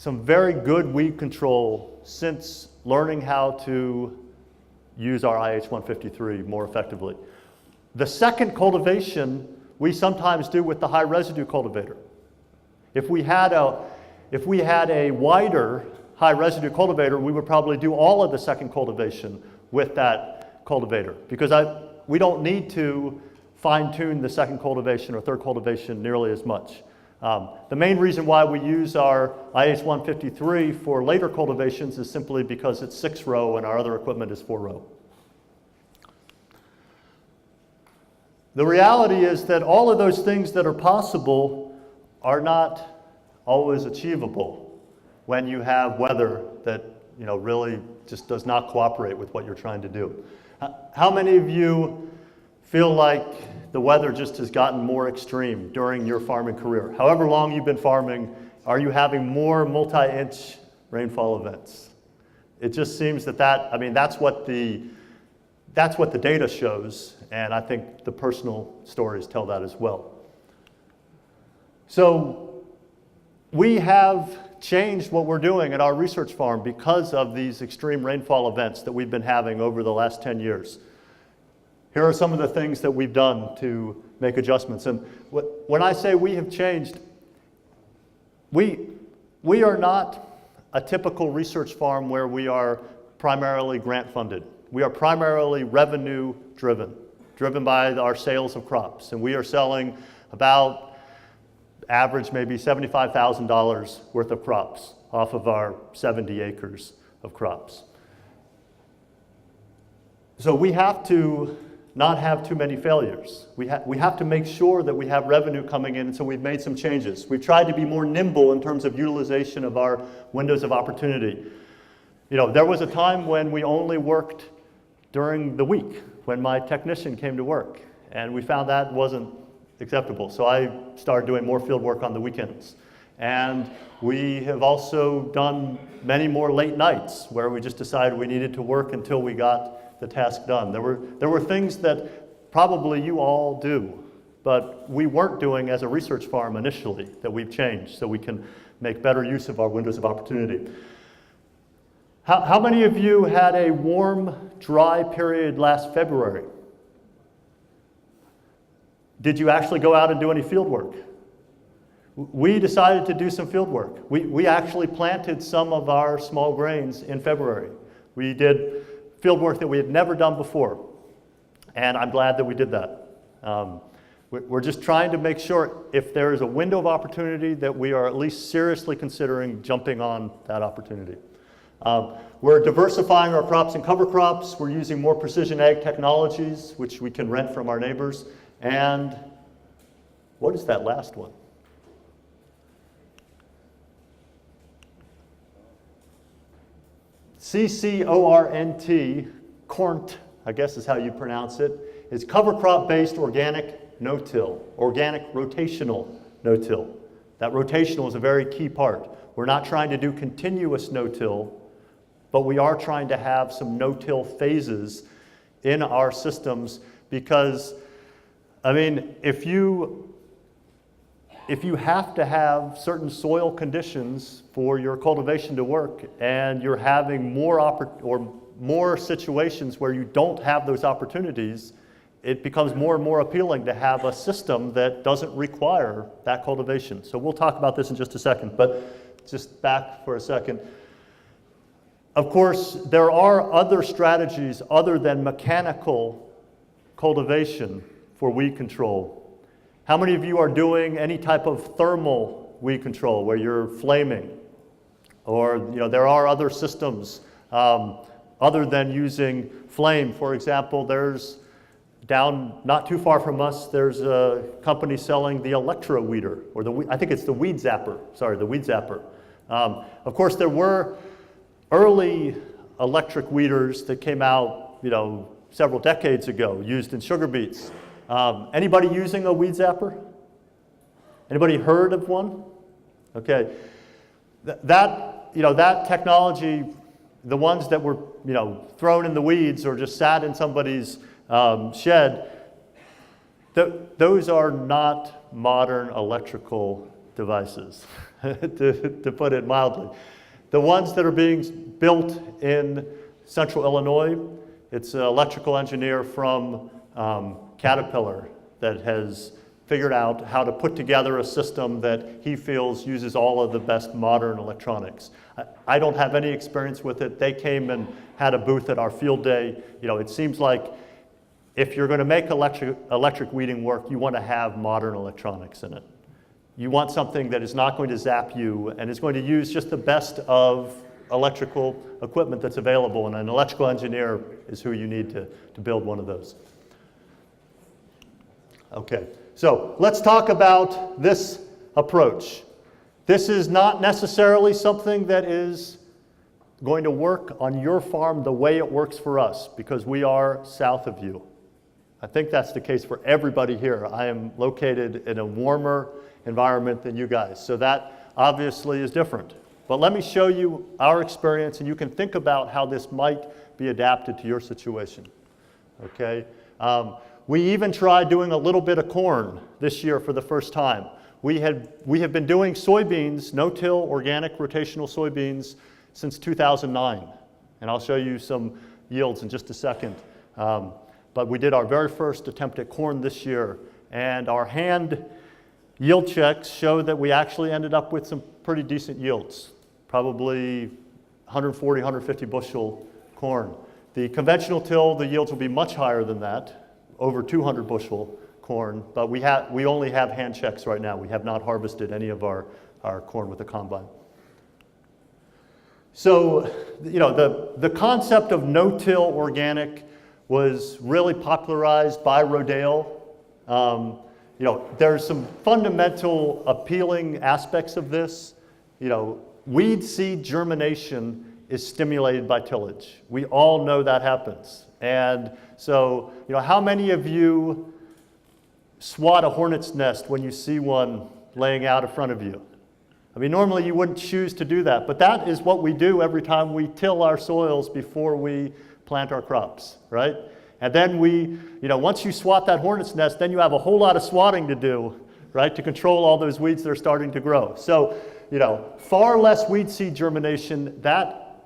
some very good weed control since learning how to use our IH-153 more effectively. The second cultivation we sometimes do with the high residue cultivator. If we had a wider high residue cultivator, we would probably do all of the second cultivation with that cultivator, because we don't need to fine-tune the second cultivation or third cultivation nearly as much. The main reason why we use our IH-153 for later cultivations is simply because it's 6-row and our other equipment is 4-row. The reality is that all of those things that are possible are not always achievable when you have weather that really just does not cooperate with what you're trying to do. How many of you feel like the weather just has gotten more extreme during your farming career? However long you've been farming, are you having more multi-inch rainfall events? It just seems that's what the data shows, and I think the personal stories tell that as well. So we have changed what we're doing at our research farm because of these extreme rainfall events that we've been having over the last 10 years. Here are some of the things that we've done to make adjustments. And when I say we have changed, we are not a typical research farm where we are primarily grant funded. We are primarily revenue driven by our sales of crops. And we are selling about average maybe $75,000 worth of crops off of our 70 acres of crops. So we have to not have too many failures. We have to make sure that we have revenue coming in, and so we've made some changes. We've tried to be more nimble in terms of utilization of our windows of opportunity. There was a time when we only worked during the week, when my technician came to work, and we found that wasn't acceptable. So I started doing more field work on the weekends. And we have also done many more late nights where we just decided we needed to work until we got the task done. There were things that probably you all do, but we weren't doing as a research farm initially that we've changed so we can make better use of our windows of opportunity. How many of you had a warm, dry period last February? Did you actually go out and do any field work? We decided to do some field work. We actually planted some of our small grains in February. We did field work that we had never done before, and I'm glad that we did that. We're just trying to make sure if there is a window of opportunity that we are at least seriously considering jumping on that opportunity. We're diversifying our crops and cover crops. We're using more precision ag technologies, which we can rent from our neighbors. And what is that last one? CCORNT, CORNT, I guess is how you pronounce it, is cover crop-based organic no-till, organic rotational no-till. That rotational is a very key part. We're not trying to do continuous no-till, but we are trying to have some no-till phases in our systems because, if you have to have certain soil conditions for your cultivation to work and you're having more situations where you don't have those opportunities, it becomes more and more appealing to have a system that doesn't require that cultivation. So we'll talk about this in just a second, but just back for a second. Of course, there are other strategies other than mechanical cultivation for weed control. How many of you are doing any type of thermal weed control where you're flaming? Or there are other systems other than using flame. For example, there's down not too far from us, there's a company selling the electro weeder, or I think it's the weed zapper. Sorry, the weed zapper. Of course, there were early electric weeders that came out, several decades ago, used in sugar beets. Anybody using a weed zapper? Anybody heard of one? Okay, that technology, the ones that were thrown in the weeds or just sat in somebody's shed, those are not modern electrical devices, to put it mildly. The ones that are being built in central Illinois, it's an electrical engineer from Caterpillar that has figured out how to put together a system that he feels uses all of the best modern electronics. I don't have any experience with it. They came and had a booth at our field day. You know, it seems like if you're going to make electric weeding work, you want to have modern electronics in it. You want something that is not going to zap you and is going to use just the best of electrical equipment that's available, and an electrical engineer is who you need to build one of those. Okay, so let's talk about this approach. This is not necessarily something that is going to work on your farm the way it works for us, because we are south of you. I think that's the case for everybody here. I am located in a warmer environment than you guys, so that obviously is different. But let me show you our experience, and you can think about how this might be adapted to your situation. Okay? We even tried doing a little bit of corn this year for the first time. We have been doing soybeans, no-till organic rotational soybeans, since 2009. And I'll show you some yields in just a second. But we did our very first attempt at corn this year, and our hand yield checks show that we actually ended up with some pretty decent yields, probably 140, 150 bushel corn. The conventional till, the yields will be much higher than that, over 200 bushel corn, but we only have hand checks right now. We have not harvested any of our corn with a combine. So, you know, the concept of no-till organic was really popularized by Rodale. You know, there's some fundamental appealing aspects of this. You know, weed seed germination is stimulated by tillage. We all know that happens. And so, you know, how many of you swat a hornet's nest when you see one laying out in front of you? I mean, normally you wouldn't choose to do that, but that is what we do every time we till our soils before we plant our crops, right? And then we, you know, once you swat that hornet's nest, then you have a whole lot of swatting to do, right, to control all those weeds that are starting to grow. So, you know, far less weed seed germination, that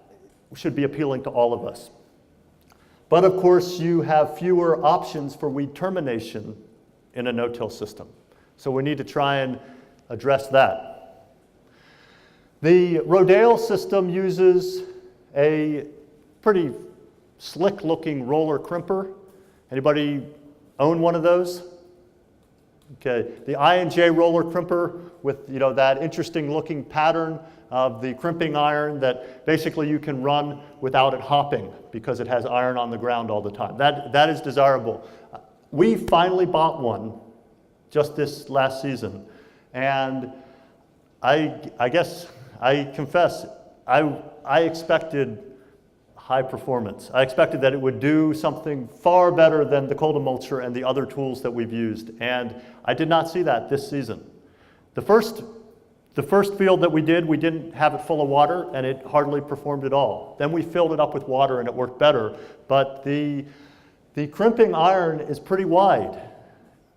should be appealing to all of us. But of course, you have fewer options for weed termination in a no-till system. So we need to try and address that. The Rodale system uses a pretty slick-looking roller crimper. Anybody own one of those? Okay, the I&J roller crimper with, you know, that interesting-looking pattern of the crimping iron that basically you can run without it hopping because it has iron on the ground all the time. That is desirable. We finally bought one just this last season, and I guess I confess I expected high performance. I expected that it would do something far better than the coldemulcher and the other tools that we've used, and I did not see that this season. The first field that we didn't have it full of water, and it hardly performed at all. Then we filled it up with water, and it worked better. But the crimping iron is pretty wide.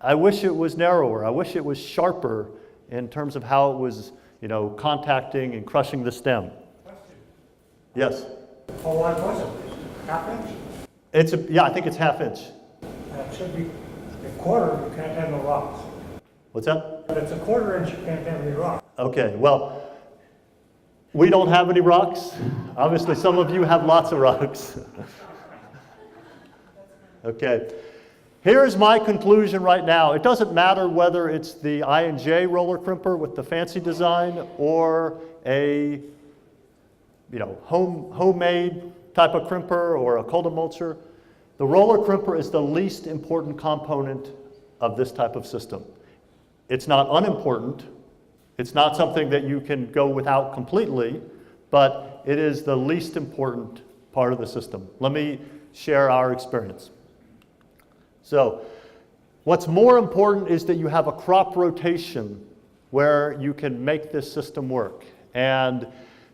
I wish it was narrower. I wish it was sharper in terms of how it was, you know, contacting and crushing the stem. Yes? How wide was it? Half inch? Yeah, I think it's ½ inch. It should be a quarter, you can't have no rocks. What's that? If it's a quarter inch, you can't have any rocks. Okay, well, we don't have any rocks. Obviously, some of you have lots of rocks. Okay, here's my conclusion right now. It doesn't matter whether it's the I&J roller crimper with the fancy design or a, you know, homemade type of crimper or a coldemulcher. The roller crimper is the least important component of this type of system. It's not unimportant. It's not something that you can go without completely, but it is the least important part of the system. Let me share our experience. So, what's more important is that you have a crop rotation where you can make this system work. And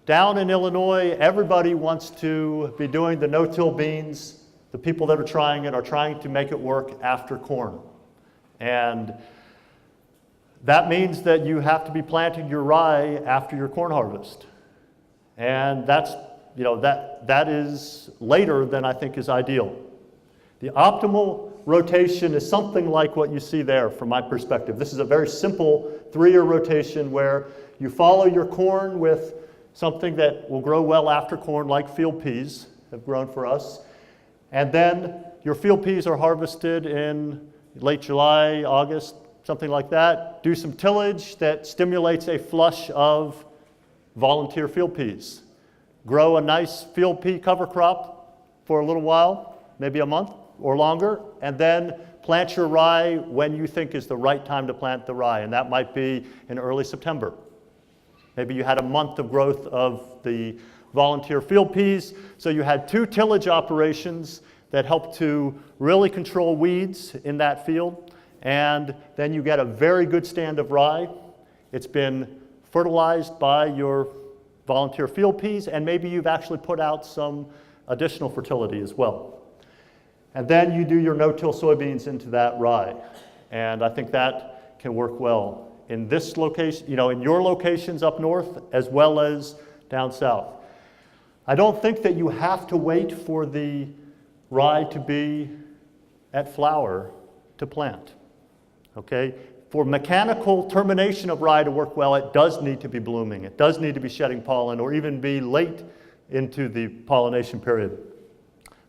down in Illinois, everybody wants to be doing the no-till beans. The people that are trying it are trying to make it work after corn. And That means that you have to be planting your rye after your corn harvest. And that's, that is later than I think is ideal. The optimal rotation is something like what you see there from my perspective. This is a very simple 3-year rotation where you follow your corn with something that will grow well after corn, like field peas have grown for us. And then your field peas are harvested in late July, August, something like that. Do some tillage that stimulates a flush of volunteer field peas. Grow a nice field pea cover crop for a little while, maybe a month or longer, and then plant your rye when you think is the right time to plant the rye, and that might be in early September. Maybe you had a month of growth of the volunteer field peas, so you had 2 tillage operations that help to really control weeds in that field, and then you get a very good stand of rye. It's been fertilized by your volunteer field peas, and maybe you've actually put out some additional fertility as well. And then you do your no-till soybeans into that rye, and I think that can work well in this location, in your locations up north as well as down south. I don't think that you have to wait for the rye to be at flower to plant, okay? For mechanical termination of rye to work well, it does need to be blooming. It does need to be shedding pollen or even be late into the pollination period.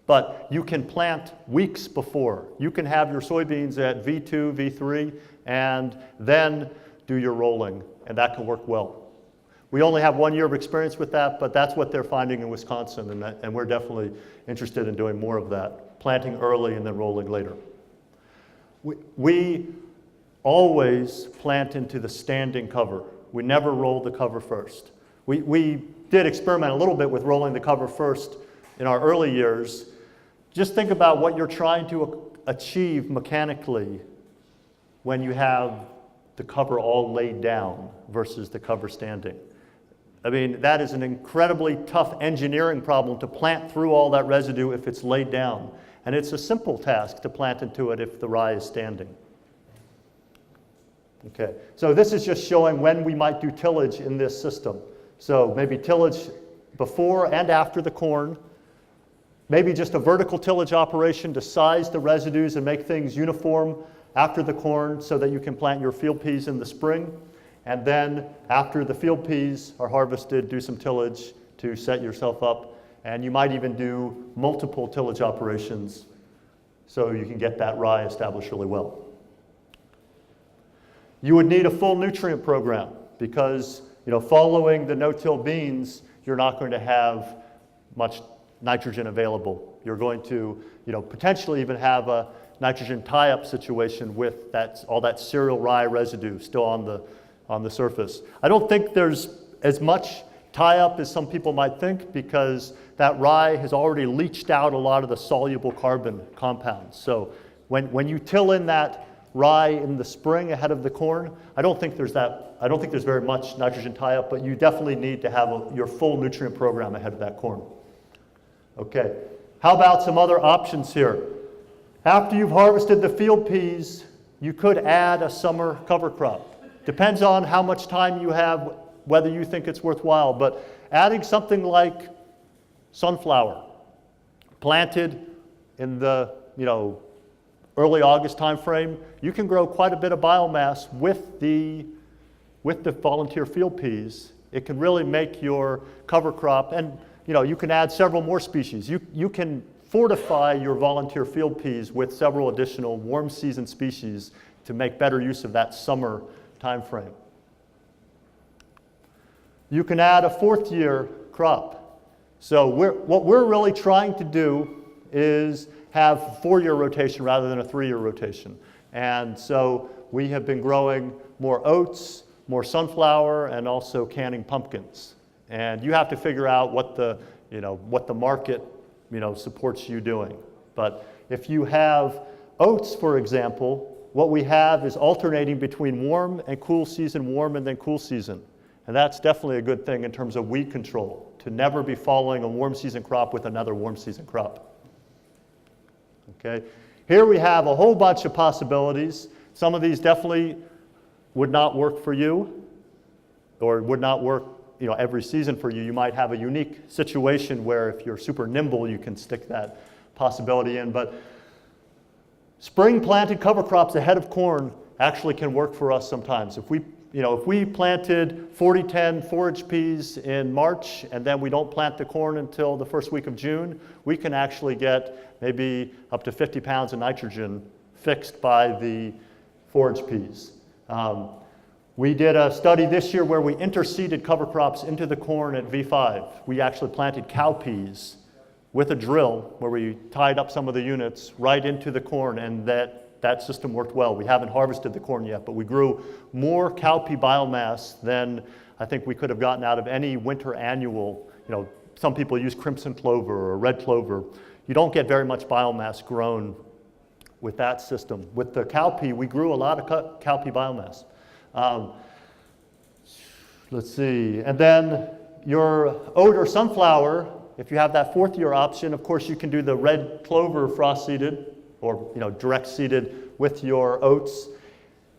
But you can plant weeks before. You can have your soybeans at V2, V3, and then do your rolling, and that can work well. We only have 1 year of experience with that, but that's what they're finding in Wisconsin, and we're definitely interested in doing more of that, planting early and then rolling later. We always plant into the standing cover. We never roll the cover first. We did experiment a little bit with rolling the cover first in our early years. Just think about what you're trying to achieve mechanically when you have the cover all laid down versus the cover standing. I mean, that is an incredibly tough engineering problem to plant through all that residue if it's laid down. And it's a simple task to plant into it if the rye is standing. Okay, so this is just showing when we might do tillage in this system. So maybe tillage before and after the corn, maybe just a vertical tillage operation to size the residues and make things uniform after the corn so that you can plant your field peas in the spring. And then after the field peas are harvested, do some tillage to set yourself up. And you might even do multiple tillage operations so you can get that rye established really well. You would need a full nutrient program because, following the no-till beans, you're not going to have much nitrogen available. You're going to, potentially even have a nitrogen tie-up situation with all that cereal rye residue still on the surface. I don't think there's as much tie-up as some people might think because that rye has already leached out a lot of the soluble carbon compounds. So when you till in that rye in the spring ahead of the corn, I don't think there's very much nitrogen tie-up, but you definitely need to have your full nutrient program ahead of that corn. Okay, how about some other options here? After you've harvested the field peas, you could add a summer cover crop. Depends on how much time you have, whether you think it's worthwhile, but adding something like sunflower, planted in the, early August time frame, you can grow quite a bit of biomass with the volunteer field peas. It can really make your cover crop, and you can add several more species. You can fortify your volunteer field peas with several additional warm season species to make better use of that summer time frame. You can add a 4th year crop. So what we're really trying to do is have a 4-year rotation rather than a 3-year rotation. And so we have been growing more oats, more sunflower, and also canning pumpkins. And you have to figure out what the market, supports you doing. But if you have oats, for example, what we have is alternating between warm and cool season, warm and then cool season. And that's definitely a good thing in terms of weed control, to never be following a warm season crop with another warm season crop. Okay, here we have a whole bunch of possibilities. Some of these definitely would not work for you, or would not work, every season for you. You might have a unique situation where if you're super nimble, you can stick that possibility in. But spring planted cover crops ahead of corn actually can work for us sometimes. If we planted 40-10 forage peas in March and then we don't plant the corn until the first week of June, we can actually get maybe up to 50 pounds of nitrogen fixed by the forage peas. We did a study this year where we interseeded cover crops into the corn at V5. We actually planted cowpeas with a drill where we tied up some of the units right into the corn, and that system worked well. We haven't harvested the corn yet, but we grew more cowpea biomass than I think we could have gotten out of any winter annual. Some people use crimson clover or red clover. You don't get very much biomass grown with that system. With the cowpea, we grew a lot of cowpea biomass. Let's see, and then your oat or sunflower, if you have that fourth year option, of course you can do the red clover frost seeded or direct seeded with your oats.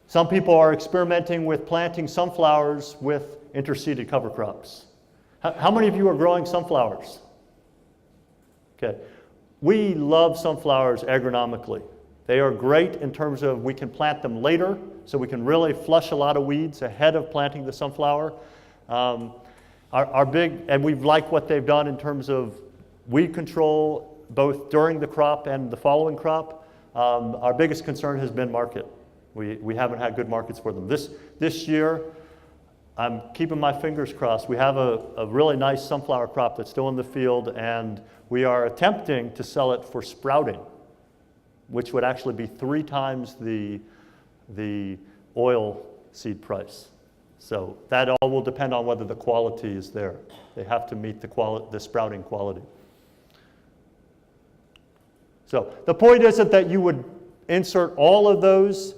Some people are experimenting with planting sunflowers with interseeded cover crops. How many of you are growing sunflowers? Okay, we love sunflowers agronomically. They are great in terms of we can plant them later, so we can really flush a lot of weeds ahead of planting the sunflower. And we've liked what they've done in terms of weed control, both during the crop and the following crop. Our biggest concern has been market. We haven't had good markets for them. This year, I'm keeping my fingers crossed. We have a really nice sunflower crop that's still in the field, and we are attempting to sell it for sprouting, which would actually be 3 times the oil seed price. So that all will depend on whether the quality is there. They have to meet the sprouting quality. So the point isn't that you would insert all of those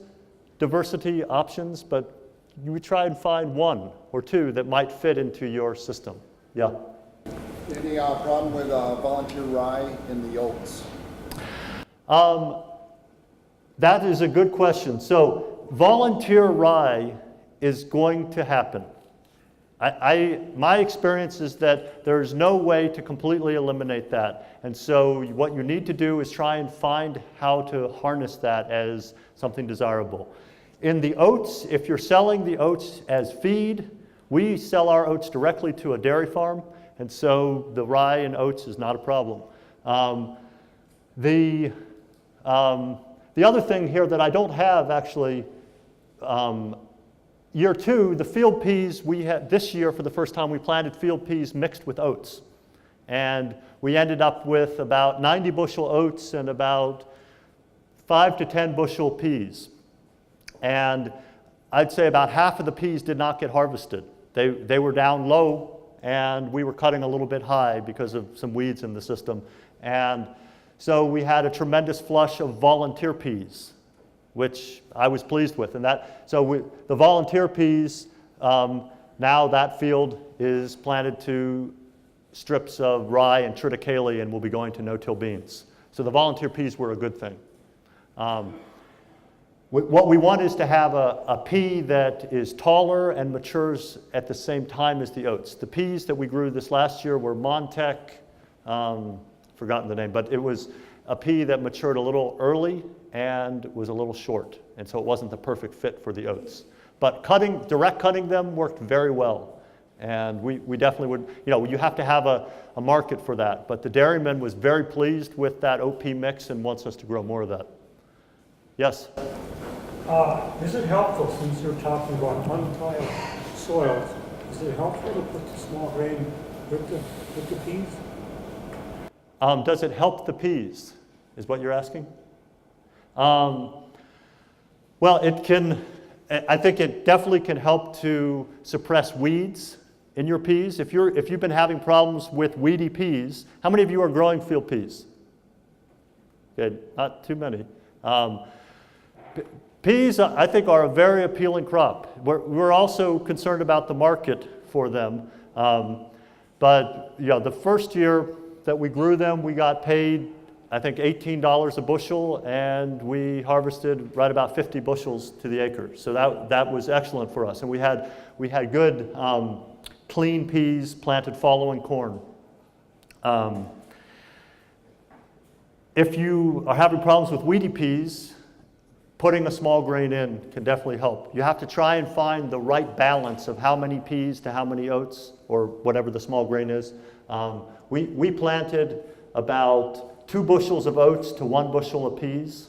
diversity options, but you would try and find 1 or 2 that might fit into your system. Yeah? Any problem with volunteer rye in the oats? That is a good question. So volunteer rye is going to happen. My experience is that there's no way to completely eliminate that. And so what you need to do is try and find how to harness that as something desirable. In the oats, if you're selling the oats as feed, we sell our oats directly to a dairy farm, and so the rye and oats is not a problem. The other thing here that I don't have actually, year 2, the field peas, we had this year for the first time we planted field peas mixed with oats. And we ended up with about 90 bushel oats and about 5 to 10 bushel peas. And I'd say about half of the peas did not get harvested. They were down low, and we were cutting a little bit high because of some weeds in the system. And so we had a tremendous flush of volunteer peas, which I was pleased with. And the volunteer peas, now that field is planted to strips of rye and triticale and will be going to no-till beans. So the volunteer peas were a good thing. What we want is to have a pea that is taller and matures at the same time as the oats. The peas that we grew this last year were Montec, forgotten the name, but it was a pea that matured a little early and was a little short, and so it wasn't the perfect fit for the oats. But direct cutting them worked very well, and we definitely would, you have to have a market for that, but the dairyman was very pleased with that oat pea mix and wants us to grow more of that. Yes? Is it helpful, since you're talking about untilled soils, is it helpful to put the small grain with the peas? Does it help the peas, is what you're asking? Well, it can, I think it definitely can help to suppress weeds in your peas. If you've been having problems with weedy peas, how many of you are growing field peas? Good, not too many. Peas, I think, are a very appealing crop. We're also concerned about the market for them. But the first year that we grew them, we got paid I think $18 a bushel, and we harvested right about 50 bushels to the acre. So that was excellent for us. And we had good clean peas planted following corn. If you are having problems with weedy peas, putting a small grain in can definitely help. You have to try and find the right balance of how many peas to how many oats, or whatever the small grain is. We planted about 2 bushels of oats to 1 bushel of peas.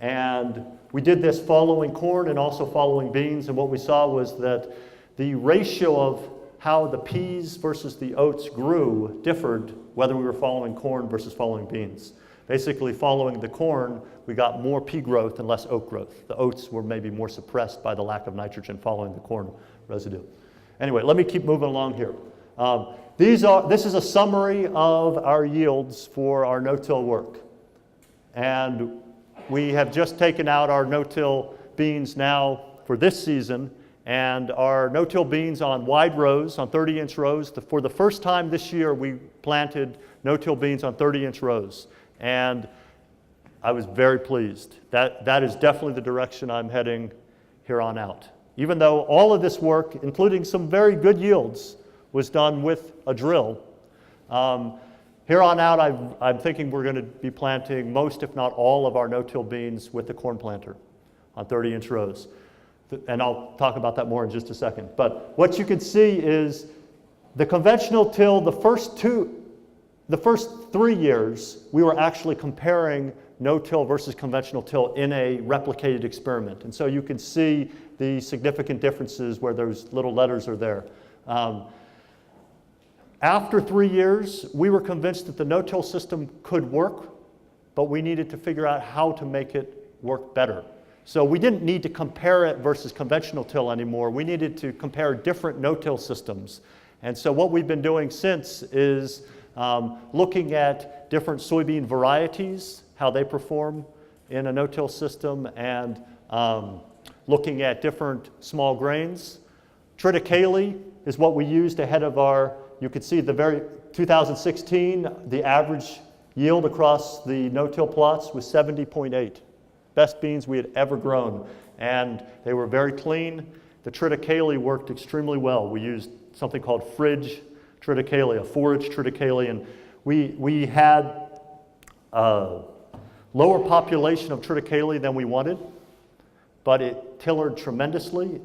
And we did this following corn and also following beans. And what we saw was that the ratio of how the peas versus the oats grew differed whether we were following corn versus following beans. Basically, following the corn, we got more pea growth and less oat growth. The oats were maybe more suppressed by the lack of nitrogen following the corn residue. Anyway, let me keep moving along here. This is a summary of our yields for our no-till work. And we have just taken out our no-till beans now for this season, and our no-till beans on wide rows, on 30-inch rows. For the first time this year, we planted no-till beans on 30-inch rows. And I was very pleased. That is definitely the direction I'm heading here on out. Even though all of this work, including some very good yields, was done with a drill, here on out I'm thinking we're going to be planting most, if not all, of our no-till beans with the corn planter on 30-inch rows. And I'll talk about that more in just a second. But what you can see is the conventional till, the first 3 years, we were actually comparing no-till versus conventional till in a replicated experiment. And so you can see the significant differences where those little letters are there. After 3 years, we were convinced that the no-till system could work, but we needed to figure out how to make it work better. So we didn't need to compare it versus conventional till anymore. We needed to compare different no-till systems. And so what we've been doing since is looking at different soybean varieties, how they perform in a no-till system, and looking at different small grains. Triticale is what we used ahead of our, you could see the very 2016, the average yield across the no-till plots was 70.8. Best beans we had ever grown, and they were very clean. The triticale worked extremely well. We used something called fridge triticale, a forage triticale, and we had a lower population of triticale than we wanted, but it tillered tremendously.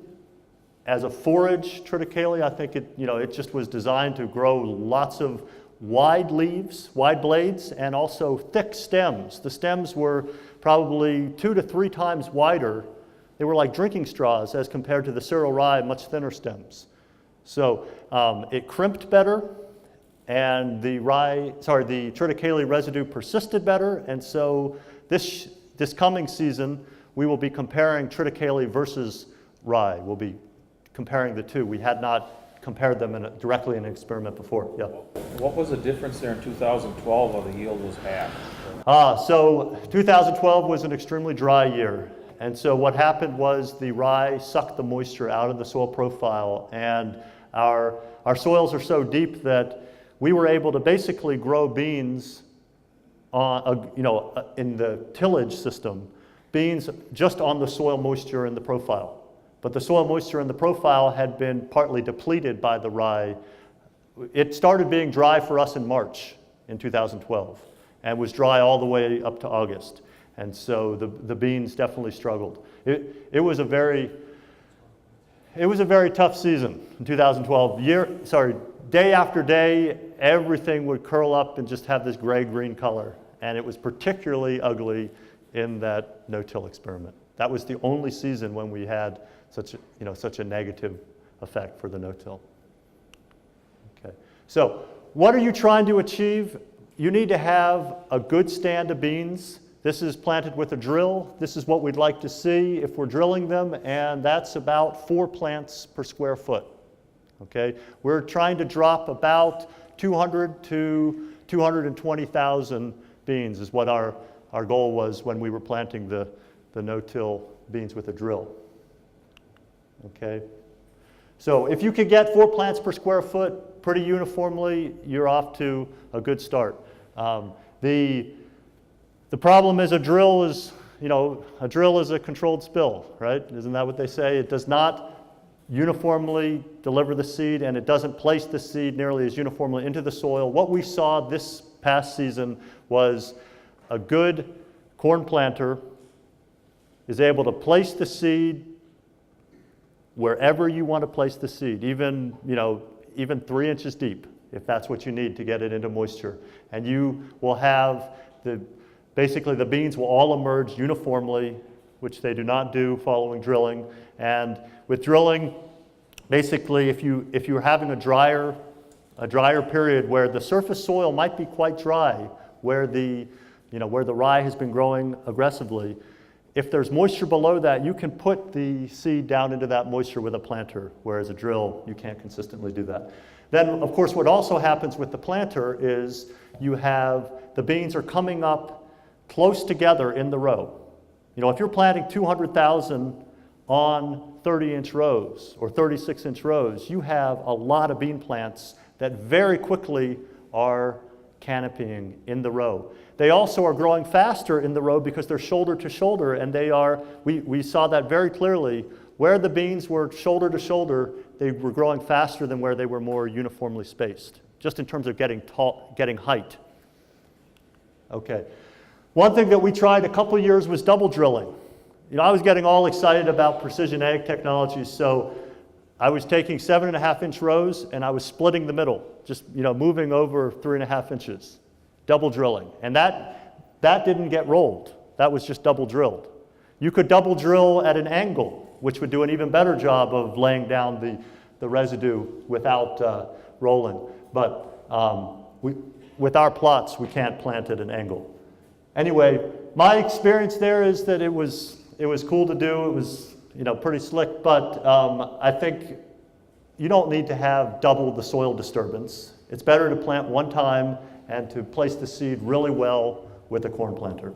As a forage triticale, I think it just was designed to grow lots of wide leaves, wide blades, and also thick stems. The stems were probably 2 to 3 times wider. They were like drinking straws as compared to the cereal rye, much thinner stems. So it crimped better, and the triticale residue persisted better. And so this coming season, we will be comparing triticale versus rye. We'll be comparing the two. We had not compared them directly in an experiment before. Yeah. What was the difference there in 2012 while the yield was half? So 2012 was an extremely dry year. And so what happened was the rye sucked the moisture out of the soil profile, and our soils are so deep that we were able to basically grow beans in the tillage system, beans just on the soil moisture in the profile. But the soil moisture in the profile had been partly depleted by the rye. It started being dry for us in March in 2012 and was dry all the way up to August. And so the beans definitely struggled. It was a very tough season in 2012. Day after day, everything would curl up and just have this gray-green color. And it was particularly ugly in that no-till experiment. That was the only season when we had such a negative effect for the no-till. Okay. So what are you trying to achieve? You need to have a good stand of beans. This is planted with a drill. This is what we'd like to see if we're drilling them, and that's about 4 plants per square foot. Okay? We're trying to drop about 200 to 220,000 beans is what our goal was when we were planting the no-till beans with a drill. Okay? So if you could get 4 plants per square foot pretty uniformly, you're off to a good start. The problem is a drill is a controlled spill, right? Isn't that what they say? It does not uniformly deliver the seed, and it doesn't place the seed nearly as uniformly into the soil. What we saw this past season was a good corn planter is able to place the seed wherever you want to place the seed, even 3 inches deep, if that's what you need to get it into moisture. And you will have basically the beans will all emerge uniformly, which they do not do following drilling. And with drilling, basically, if you're having a drier period where the surface soil might be quite dry, where the rye has been growing aggressively, if there's moisture below that, you can put the seed down into that moisture with a planter, whereas a drill, you can't consistently do that. Then, of course, what also happens with the planter is the beans are coming up close together in the row. If you're planting 200,000 on 30-inch rows or 36-inch rows, you have a lot of bean plants that very quickly are canopying in the row. They also are growing faster in the row because they're shoulder to shoulder, and we saw that very clearly. Where the beans were shoulder to shoulder, they were growing faster than where they were more uniformly spaced, just in terms of getting height. Okay. One thing that we tried a couple years was double drilling. I was getting all excited about precision ag technologies, so I was taking 7.5-inch rows and I was splitting the middle, just moving over 3.5 inches, double drilling. And that didn't get rolled. That was just double drilled. You could double drill at an angle, which would do an even better job of laying down the residue without rolling. But with our plots, we can't plant at an angle. Anyway, my experience there is that it was cool to do. It was pretty slick, but I think you don't need to have double the soil disturbance. It's better to plant one time and to place the seed really well with a corn planter.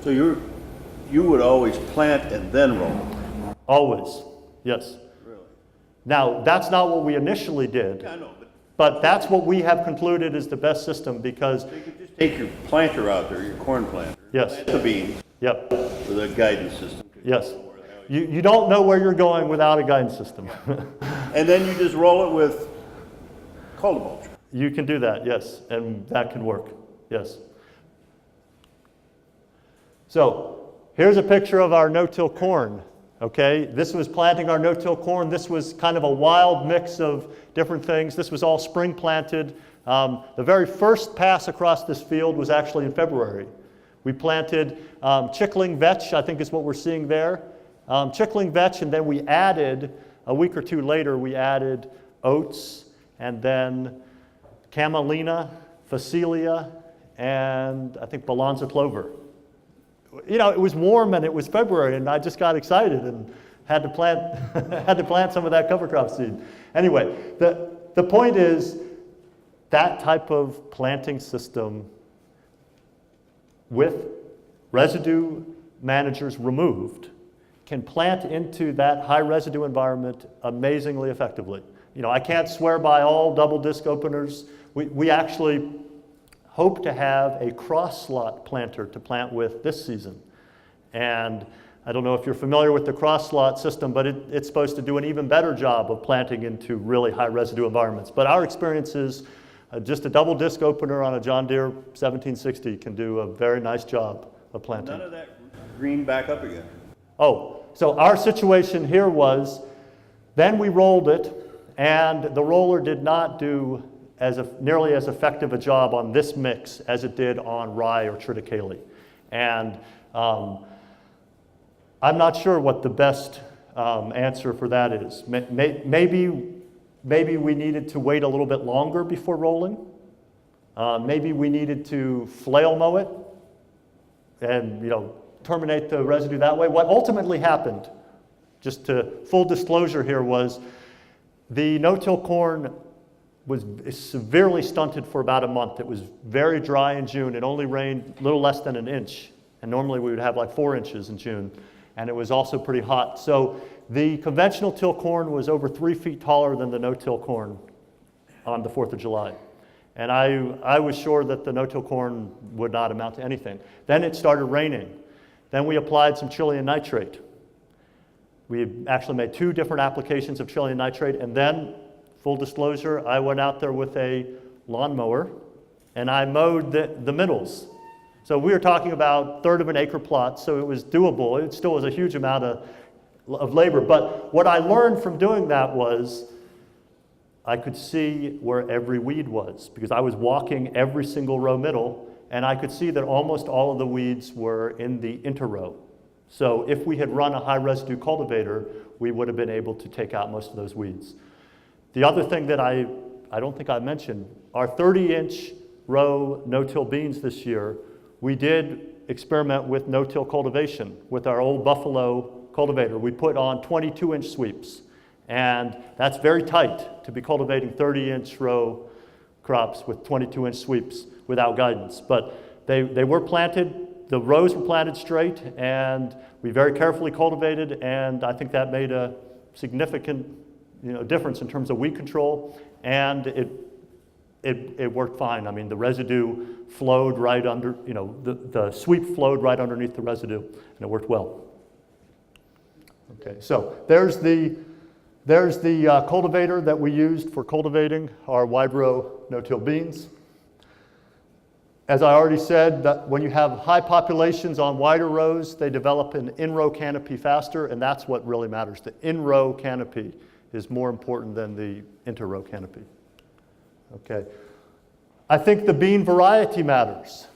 So you would always plant and then roll? Always, yes. Really? Now, that's not what we initially did. Yeah, I know, But that's what we have concluded is the best system because... you could just take your planter out there, your corn planter. Yes. Plant the beans. Yep. With a guidance system. Yes. You don't know where you're going without a guidance system. And then you just roll it with cultivar. You can do that, yes, and that can work, yes. So here's a picture of our no-till corn. Okay, this was planting our no-till corn. This was kind of a wild mix of different things. This was all spring planted. The very first pass across this field was actually in February. We planted chickling vetch, I think is what we're seeing there. Chickling vetch, and then we added, a week or two later, we added oats, and then camelina, phacelia, and I think balanza clover. It was warm and it was February, and I just got excited and had to plant some of that cover crop seed. Anyway, the point is that type of planting system with residue managers removed can plant into that high residue environment amazingly effectively. I can't swear by all double disc openers. We actually hope to have a cross-slot planter to plant with this season. And I don't know if you're familiar with the cross-slot system, but it's supposed to do an even better job of planting into really high residue environments. But our experience is just a double disc opener on a John Deere 1760 can do a very nice job of planting. None of that green back up again. Oh, so our situation here was, then we rolled it, and the roller did not do nearly as effective a job on this mix as it did on rye or triticale. And I'm not sure what the best answer for that is. Maybe we needed to wait a little bit longer before rolling. Maybe we needed to flail mow it and terminate the residue that way. What ultimately happened, just to full disclosure here, was the no-till corn was severely stunted for about a month. It was very dry in June. It only rained a little less than an inch. And normally we would have like 4 inches in June. And it was also pretty hot. So the conventional till corn was over 3 feet taller than the no-till corn on the 4th of July. And I was sure that the no-till corn would not amount to anything. Then it started raining. Then we applied some Chilean nitrate. We actually made 2 different applications of Chilean nitrate, and then, full disclosure, I went out there with a lawnmower and I mowed the middles. So we were talking about 1/3 of an acre plot, so it was doable. It still was a huge amount of labor. But what I learned from doing that was I could see where every weed was, because I was walking every single row middle, and I could see that almost all of the weeds were in the interrow. So if we had run a high residue cultivator, we would have been able to take out most of those weeds. The other thing that I don't think I mentioned, our 30-inch row no-till beans this year, we did experiment with no-till cultivation with our old Buffalo cultivator. We put on 22-inch sweeps, and that's very tight to be cultivating 30-inch row crops with 22-inch sweeps without guidance. But they were planted, the rows were planted straight, and we very carefully cultivated, and I think that made a significant difference in terms of weed control, and it worked fine. I mean, the residue flowed right under, the sweep flowed right underneath the residue, and it worked well. Okay, so there's the cultivator that we used for cultivating our wide row no-till beans. As I already said, that when you have high populations on wider rows, they develop an in-row canopy faster, and that's what really matters. The in-row canopy is more important than the inter-row canopy. Okay. I think the bean variety matters.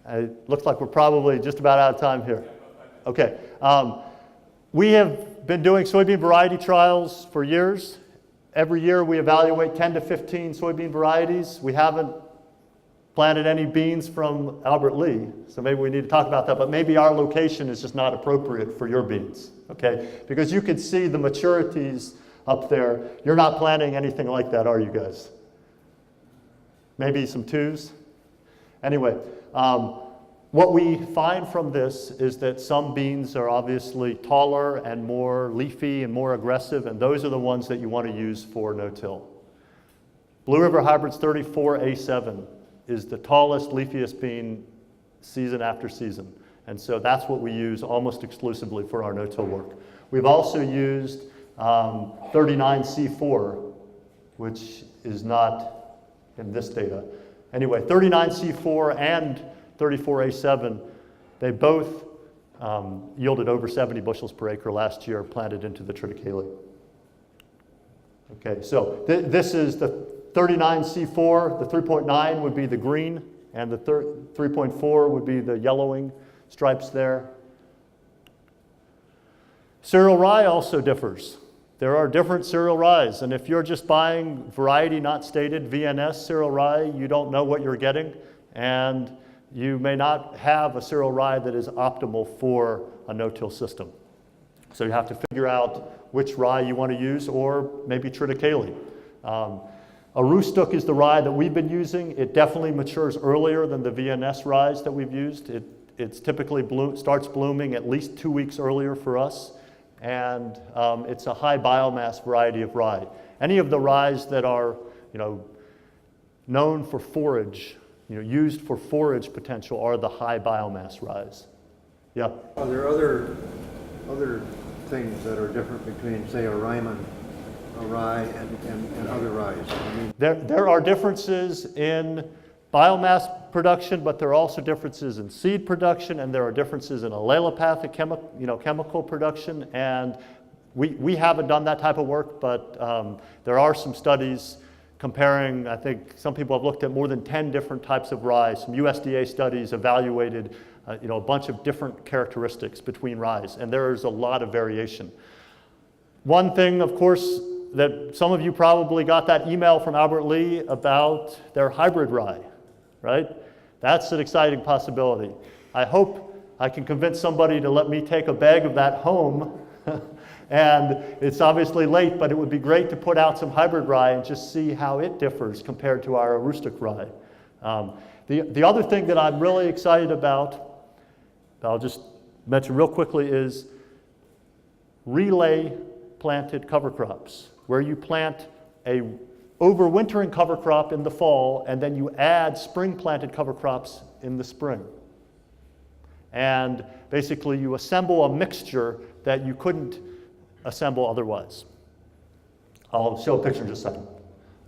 It looks like we're probably just about out of time here. Okay. We have been doing soybean variety trials for years. Every year we evaluate 10 to 15 soybean varieties. We haven't planted any beans from Albert Lea, so maybe we need to talk about that, but maybe our location is just not appropriate for your beans, okay? Because you can see the maturities up there. You're not planting anything like that, are you guys? Maybe some 2s? Anyway, what we find from this is that some beans are obviously taller and more leafy and more aggressive, and those are the ones that you want to use for no-till. Blue River Hybrids 34A7 is the tallest, leafiest bean season after season. And so that's what we use almost exclusively for our no-till work. We've also used 39C4, which is not in this data. Anyway, 39C4 and 34A7, they both yielded over 70 bushels per acre last year planted into the triticale. Okay, so this is the 39C4, the 3.9 would be the green, and the 3.4 would be the yellowing stripes there. Cereal rye also differs. There are different cereal ryes, and if you're just buying variety not stated, VNS cereal rye, you don't know what you're getting, and you may not have a cereal rye that is optimal for a no-till system. So you have to figure out which rye you want to use, or maybe triticale. Aroostook is the rye that we've been using. It definitely matures earlier than the VNS ryes that we've used. It's typically starts blooming at least 2 weeks earlier for us, and it's a high biomass variety of rye. Any of the ryes that are, known for forage, used for forage potential are the high biomass ryes. Yeah. Are there other things that are different between, say, a Ryman, a rye, and other ryes? I mean, there are differences in biomass production, but there are also differences in seed production, and there are differences in allelopathic chemical production. And we haven't done that type of work, but there are some studies comparing. I think some people have looked at more than 10 different types of rye. Some USDA studies evaluated a bunch of different characteristics between ryes, and there is a lot of variation. One thing, of course, that some of you probably got that email from Albert Lea about their hybrid rye, right? That's an exciting possibility. I hope I can convince somebody to let me take a bag of that home. And it's obviously late, but it would be great to put out some hybrid rye and just see how it differs compared to our Aroostook rye. The other thing that I'm really excited about, I'll just mention real quickly, is relay planted cover crops, where you plant a overwintering cover crop in the fall, and then you add spring planted cover crops in the spring. And basically you assemble a mixture that you couldn't assemble otherwise. I'll show a picture in just a second.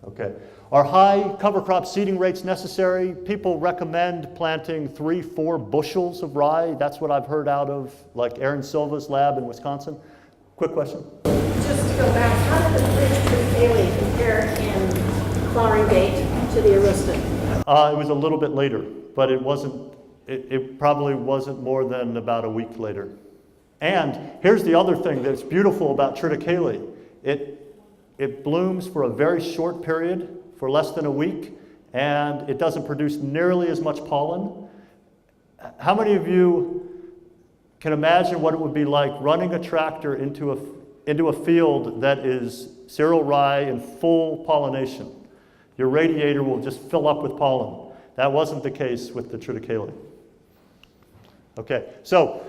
Okay. Are high cover crop seeding rates necessary? People recommend planting 3-4 bushels of rye. That's what I've heard out of like Aaron Silva's lab in Wisconsin. Quick question? Just to go back, how did the Bridge Bailey compare in flowering date to the Arista? It was a little bit later, but it wasn't. It probably wasn't more than about a week later. And here's the other thing that's beautiful about triticale. It blooms for a very short period, for less than a week, and it doesn't produce nearly as much pollen. How many of you can imagine what it would be like running a tractor into a field that is cereal rye in full pollination? Your radiator will just fill up with pollen. That wasn't the case with the triticale. Okay, so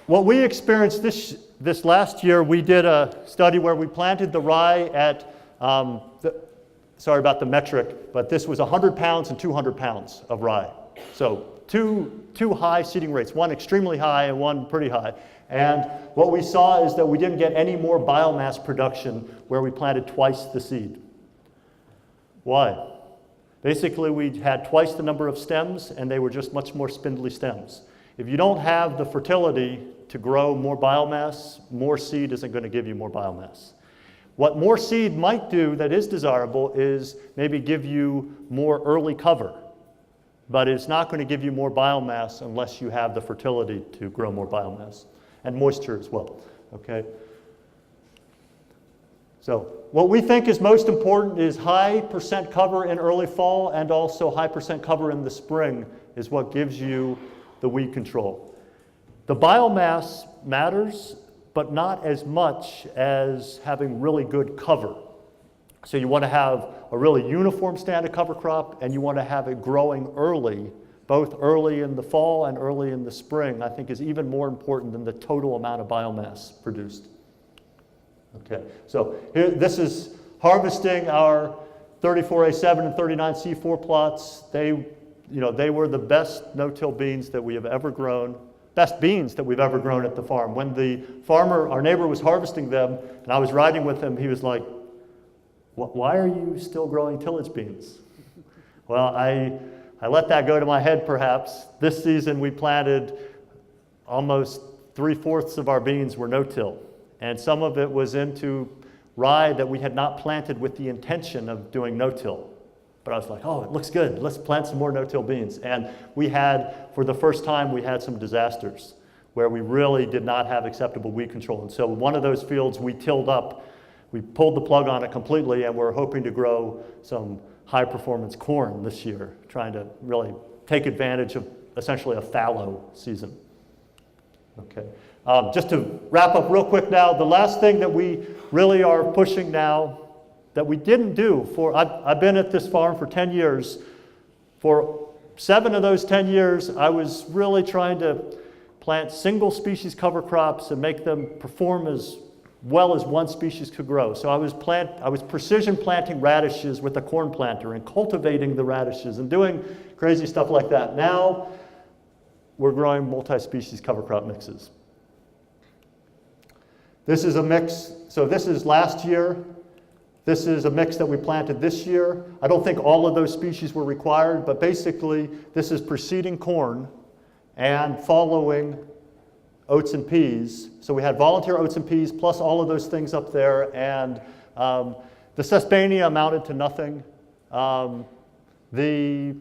what we experienced this last year, we did a study where we planted the rye at, sorry about the metric, but this was 100 pounds and 200 pounds of rye. So two high seeding rates, one extremely high and one pretty high. And what we saw is that we didn't get any more biomass production where we planted twice the seed. Why? Basically, we had twice the number of stems, and they were just much more spindly stems. If you don't have the fertility to grow more biomass, more seed isn't going to give you more biomass. What more seed might do that is desirable is maybe give you more early cover, but it's not going to give you more biomass unless you have the fertility to grow more biomass, and moisture as well, okay? So what we think is most important is high percent cover in early fall and also high percent cover in the spring is what gives you the weed control. The biomass matters, but not as much as having really good cover. So you want to have a really uniform stand of cover crop, and you want to have it growing early, both early in the fall and early in the spring, I think is even more important than the total amount of biomass produced. Okay, so here, this is harvesting our 34A7 and 39C4 plots. They were the best no-till beans that we have ever grown, best beans that we've ever grown at the farm. When the farmer, our neighbor, was harvesting them, and I was riding with him, he was like, why are you still growing tillage beans? Well, I let that go to my head perhaps. This season we planted almost 3/4 of our beans were no-till. And some of it was into rye that we had not planted with the intention of doing no-till. But I was like, oh, it looks good. Let's plant some more no-till beans. And we had, for the first time, we had some disasters where we really did not have acceptable weed control. And so one of those fields we tilled up, we pulled the plug on it completely, and we're hoping to grow some high-performance corn this year, trying to really take advantage of essentially a fallow season. Okay. Just to wrap up real quick now, the last thing that we really are pushing now that we didn't do I've been at this farm for 10 years. For 7 of those 10 years, I was really trying to plant single species cover crops and make them perform as well as one species could grow. So I was precision planting radishes with a corn planter and cultivating the radishes and doing crazy stuff like that. Now we're growing multi-species cover crop mixes. This is a mix, so this is last year. This is a mix that we planted this year. I don't think all of those species were required, but basically this is preceding corn and following oats and peas. So we had volunteer oats and peas plus all of those things up there, and the Sesbania amounted to nothing. The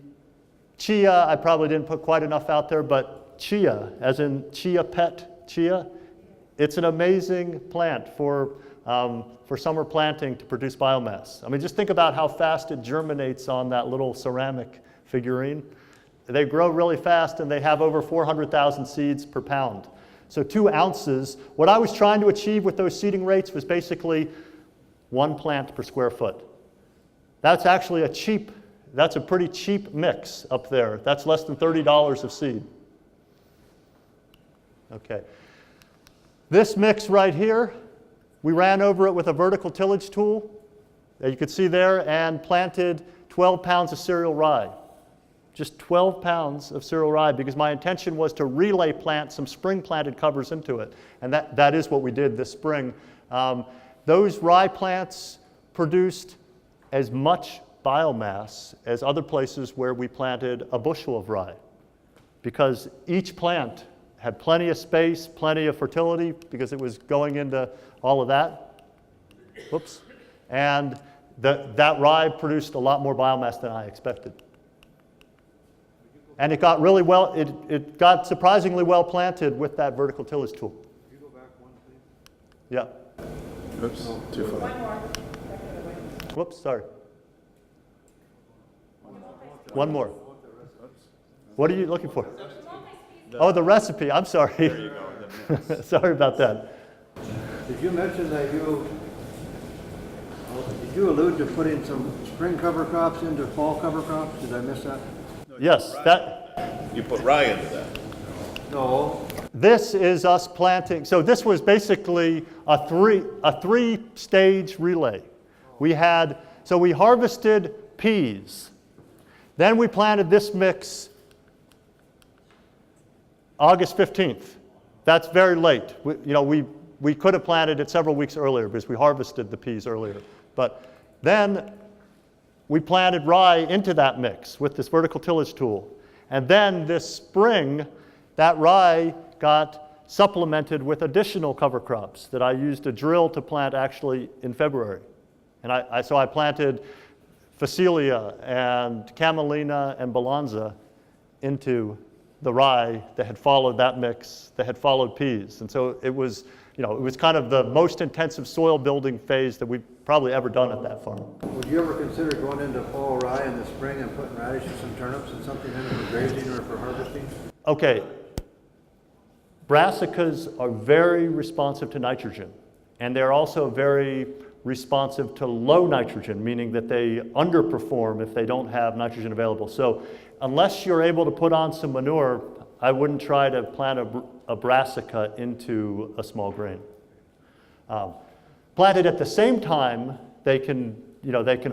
chia, I probably didn't put quite enough out there, but chia, as in chia pet chia, it's an amazing plant for summer planting to produce biomass. I mean, just think about how fast it germinates on that little ceramic figurine. They grow really fast, and they have over 400,000 seeds per pound. So 2 ounces. What I was trying to achieve with those seeding rates was basically 1 plant per square foot. That's actually that's a pretty cheap mix up there. That's less than $30 of seed. Okay. This mix right here, we ran over it with a vertical tillage tool, that you could see there, and planted 12 pounds of cereal rye. Just 12 pounds of cereal rye, because my intention was to relay plant some spring planted covers into it. And that is what we did this spring. Those rye plants produced as much biomass as other places where we planted a bushel of rye, because each plant had plenty of space, plenty of fertility, because it was going into all of that. Whoops. And that rye produced a lot more biomass than I expected. And it got really well, it got surprisingly well planted with that vertical tillage tool. Could you go back one, please? Yeah. Oops, too far. One more. Back the other way. Whoops, sorry. One more. What are you looking for? Oh, the recipe. I'm sorry. There you go. Sorry about that. Did you mention that did you allude to putting some spring cover crops into fall cover crops? Did I miss that? Yes, that. You put rye into that. No. This is us planting. So this was basically a three-stage relay. We harvested peas. Then we planted this mix August 15th. That's very late. We could have planted it several weeks earlier because we harvested the peas earlier. But then we planted rye into that mix with this vertical tillage tool. And then this spring, that rye got supplemented with additional cover crops that I used a drill to plant actually in February. And so I planted Phacelia and Camelina and Balanza into the rye that had followed that mix, that had followed peas. And so it was kind of the most intensive soil building phase that we've probably ever done at that farm. Would you ever consider going into fall rye in the spring and putting radishes and turnips and something in it for grazing or for harvesting? Okay. Brassicas are very responsive to nitrogen, and they're also very responsive to low nitrogen, meaning that they underperform if they don't have nitrogen available. So unless you're able to put on some manure, I wouldn't try to plant a brassica into a small grain. Planted at the same time, they can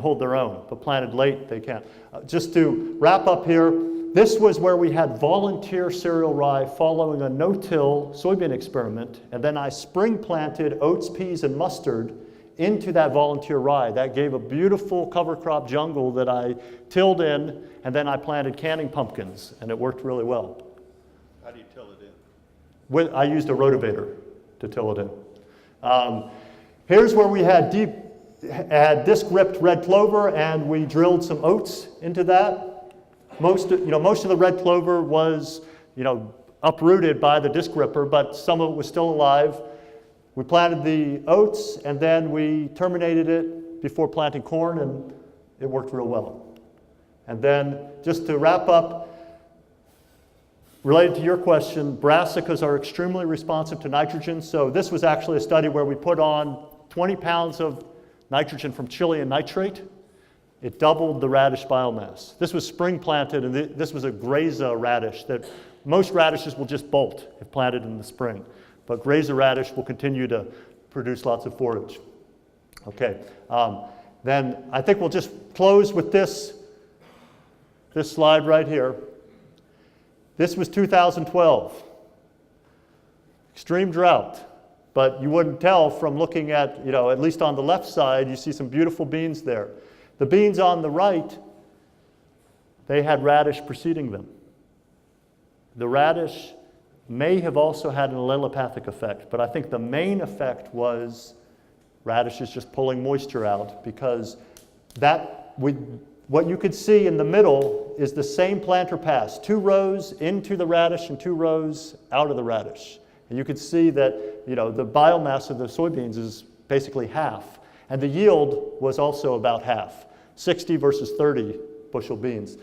hold their own, but planted late, they can't. Just to wrap up here, this was where we had volunteer cereal rye following a no-till soybean experiment, and then I spring planted oats, peas, and mustard into that volunteer rye. That gave a beautiful cover crop jungle that I tilled in, and then I planted canning pumpkins, and it worked really well. How do you till it in? I used a rotavator to till it in. Here's where we had disc-ripped red clover, and we drilled some oats into that. Most of the red clover was, uprooted by the disc ripper, but some of it was still alive. We planted the oats, and then we terminated it before planting corn, and it worked real well. And then, just to wrap up, related to your question, brassicas are extremely responsive to nitrogen. So this was actually a study where we put on 20 pounds of nitrogen from Chilean nitrate. It doubled the radish biomass. This was spring planted, and this was a graza radish that most radishes will just bolt if planted in the spring. But graza radish will continue to produce lots of forage. Okay, then I think we'll just close with this slide right here. This was 2012. Extreme drought, but you wouldn't tell from looking at least on the left side, you see some beautiful beans there. The beans on the right, they had radish preceding them. The radish may have also had an allelopathic effect, but I think the main effect was radishes just pulling moisture out, because what you could see in the middle is the same planter pass, 2 rows into the radish and 2 rows out of the radish. And you could see that the biomass of the soybeans is basically half, and the yield was also about half, 60 versus 30 bushel beans.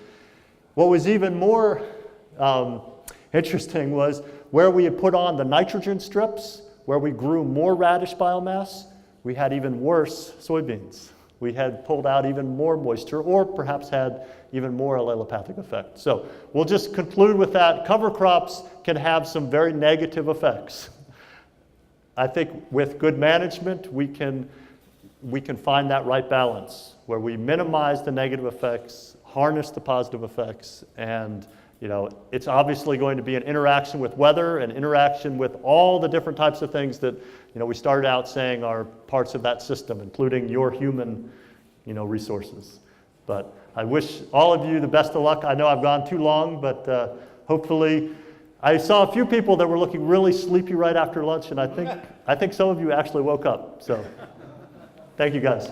What was even more interesting was where we had put on the nitrogen strips, where we grew more radish biomass, we had even worse soybeans. We had pulled out even more moisture, or perhaps had even more allelopathic effect. So we'll just conclude with that. Cover crops can have some very negative effects. I think with good management, we can we can find that right balance where we minimize the negative effects, harness the positive effects, and it's obviously going to be an interaction with weather, an interaction with all the different types of things that we started out saying are parts of that system, including your human resources. But I wish all of you the best of luck. I know I've gone too long, but hopefully, I saw a few people that were looking really sleepy right after lunch, and I think some of you actually woke up. So, thank you guys.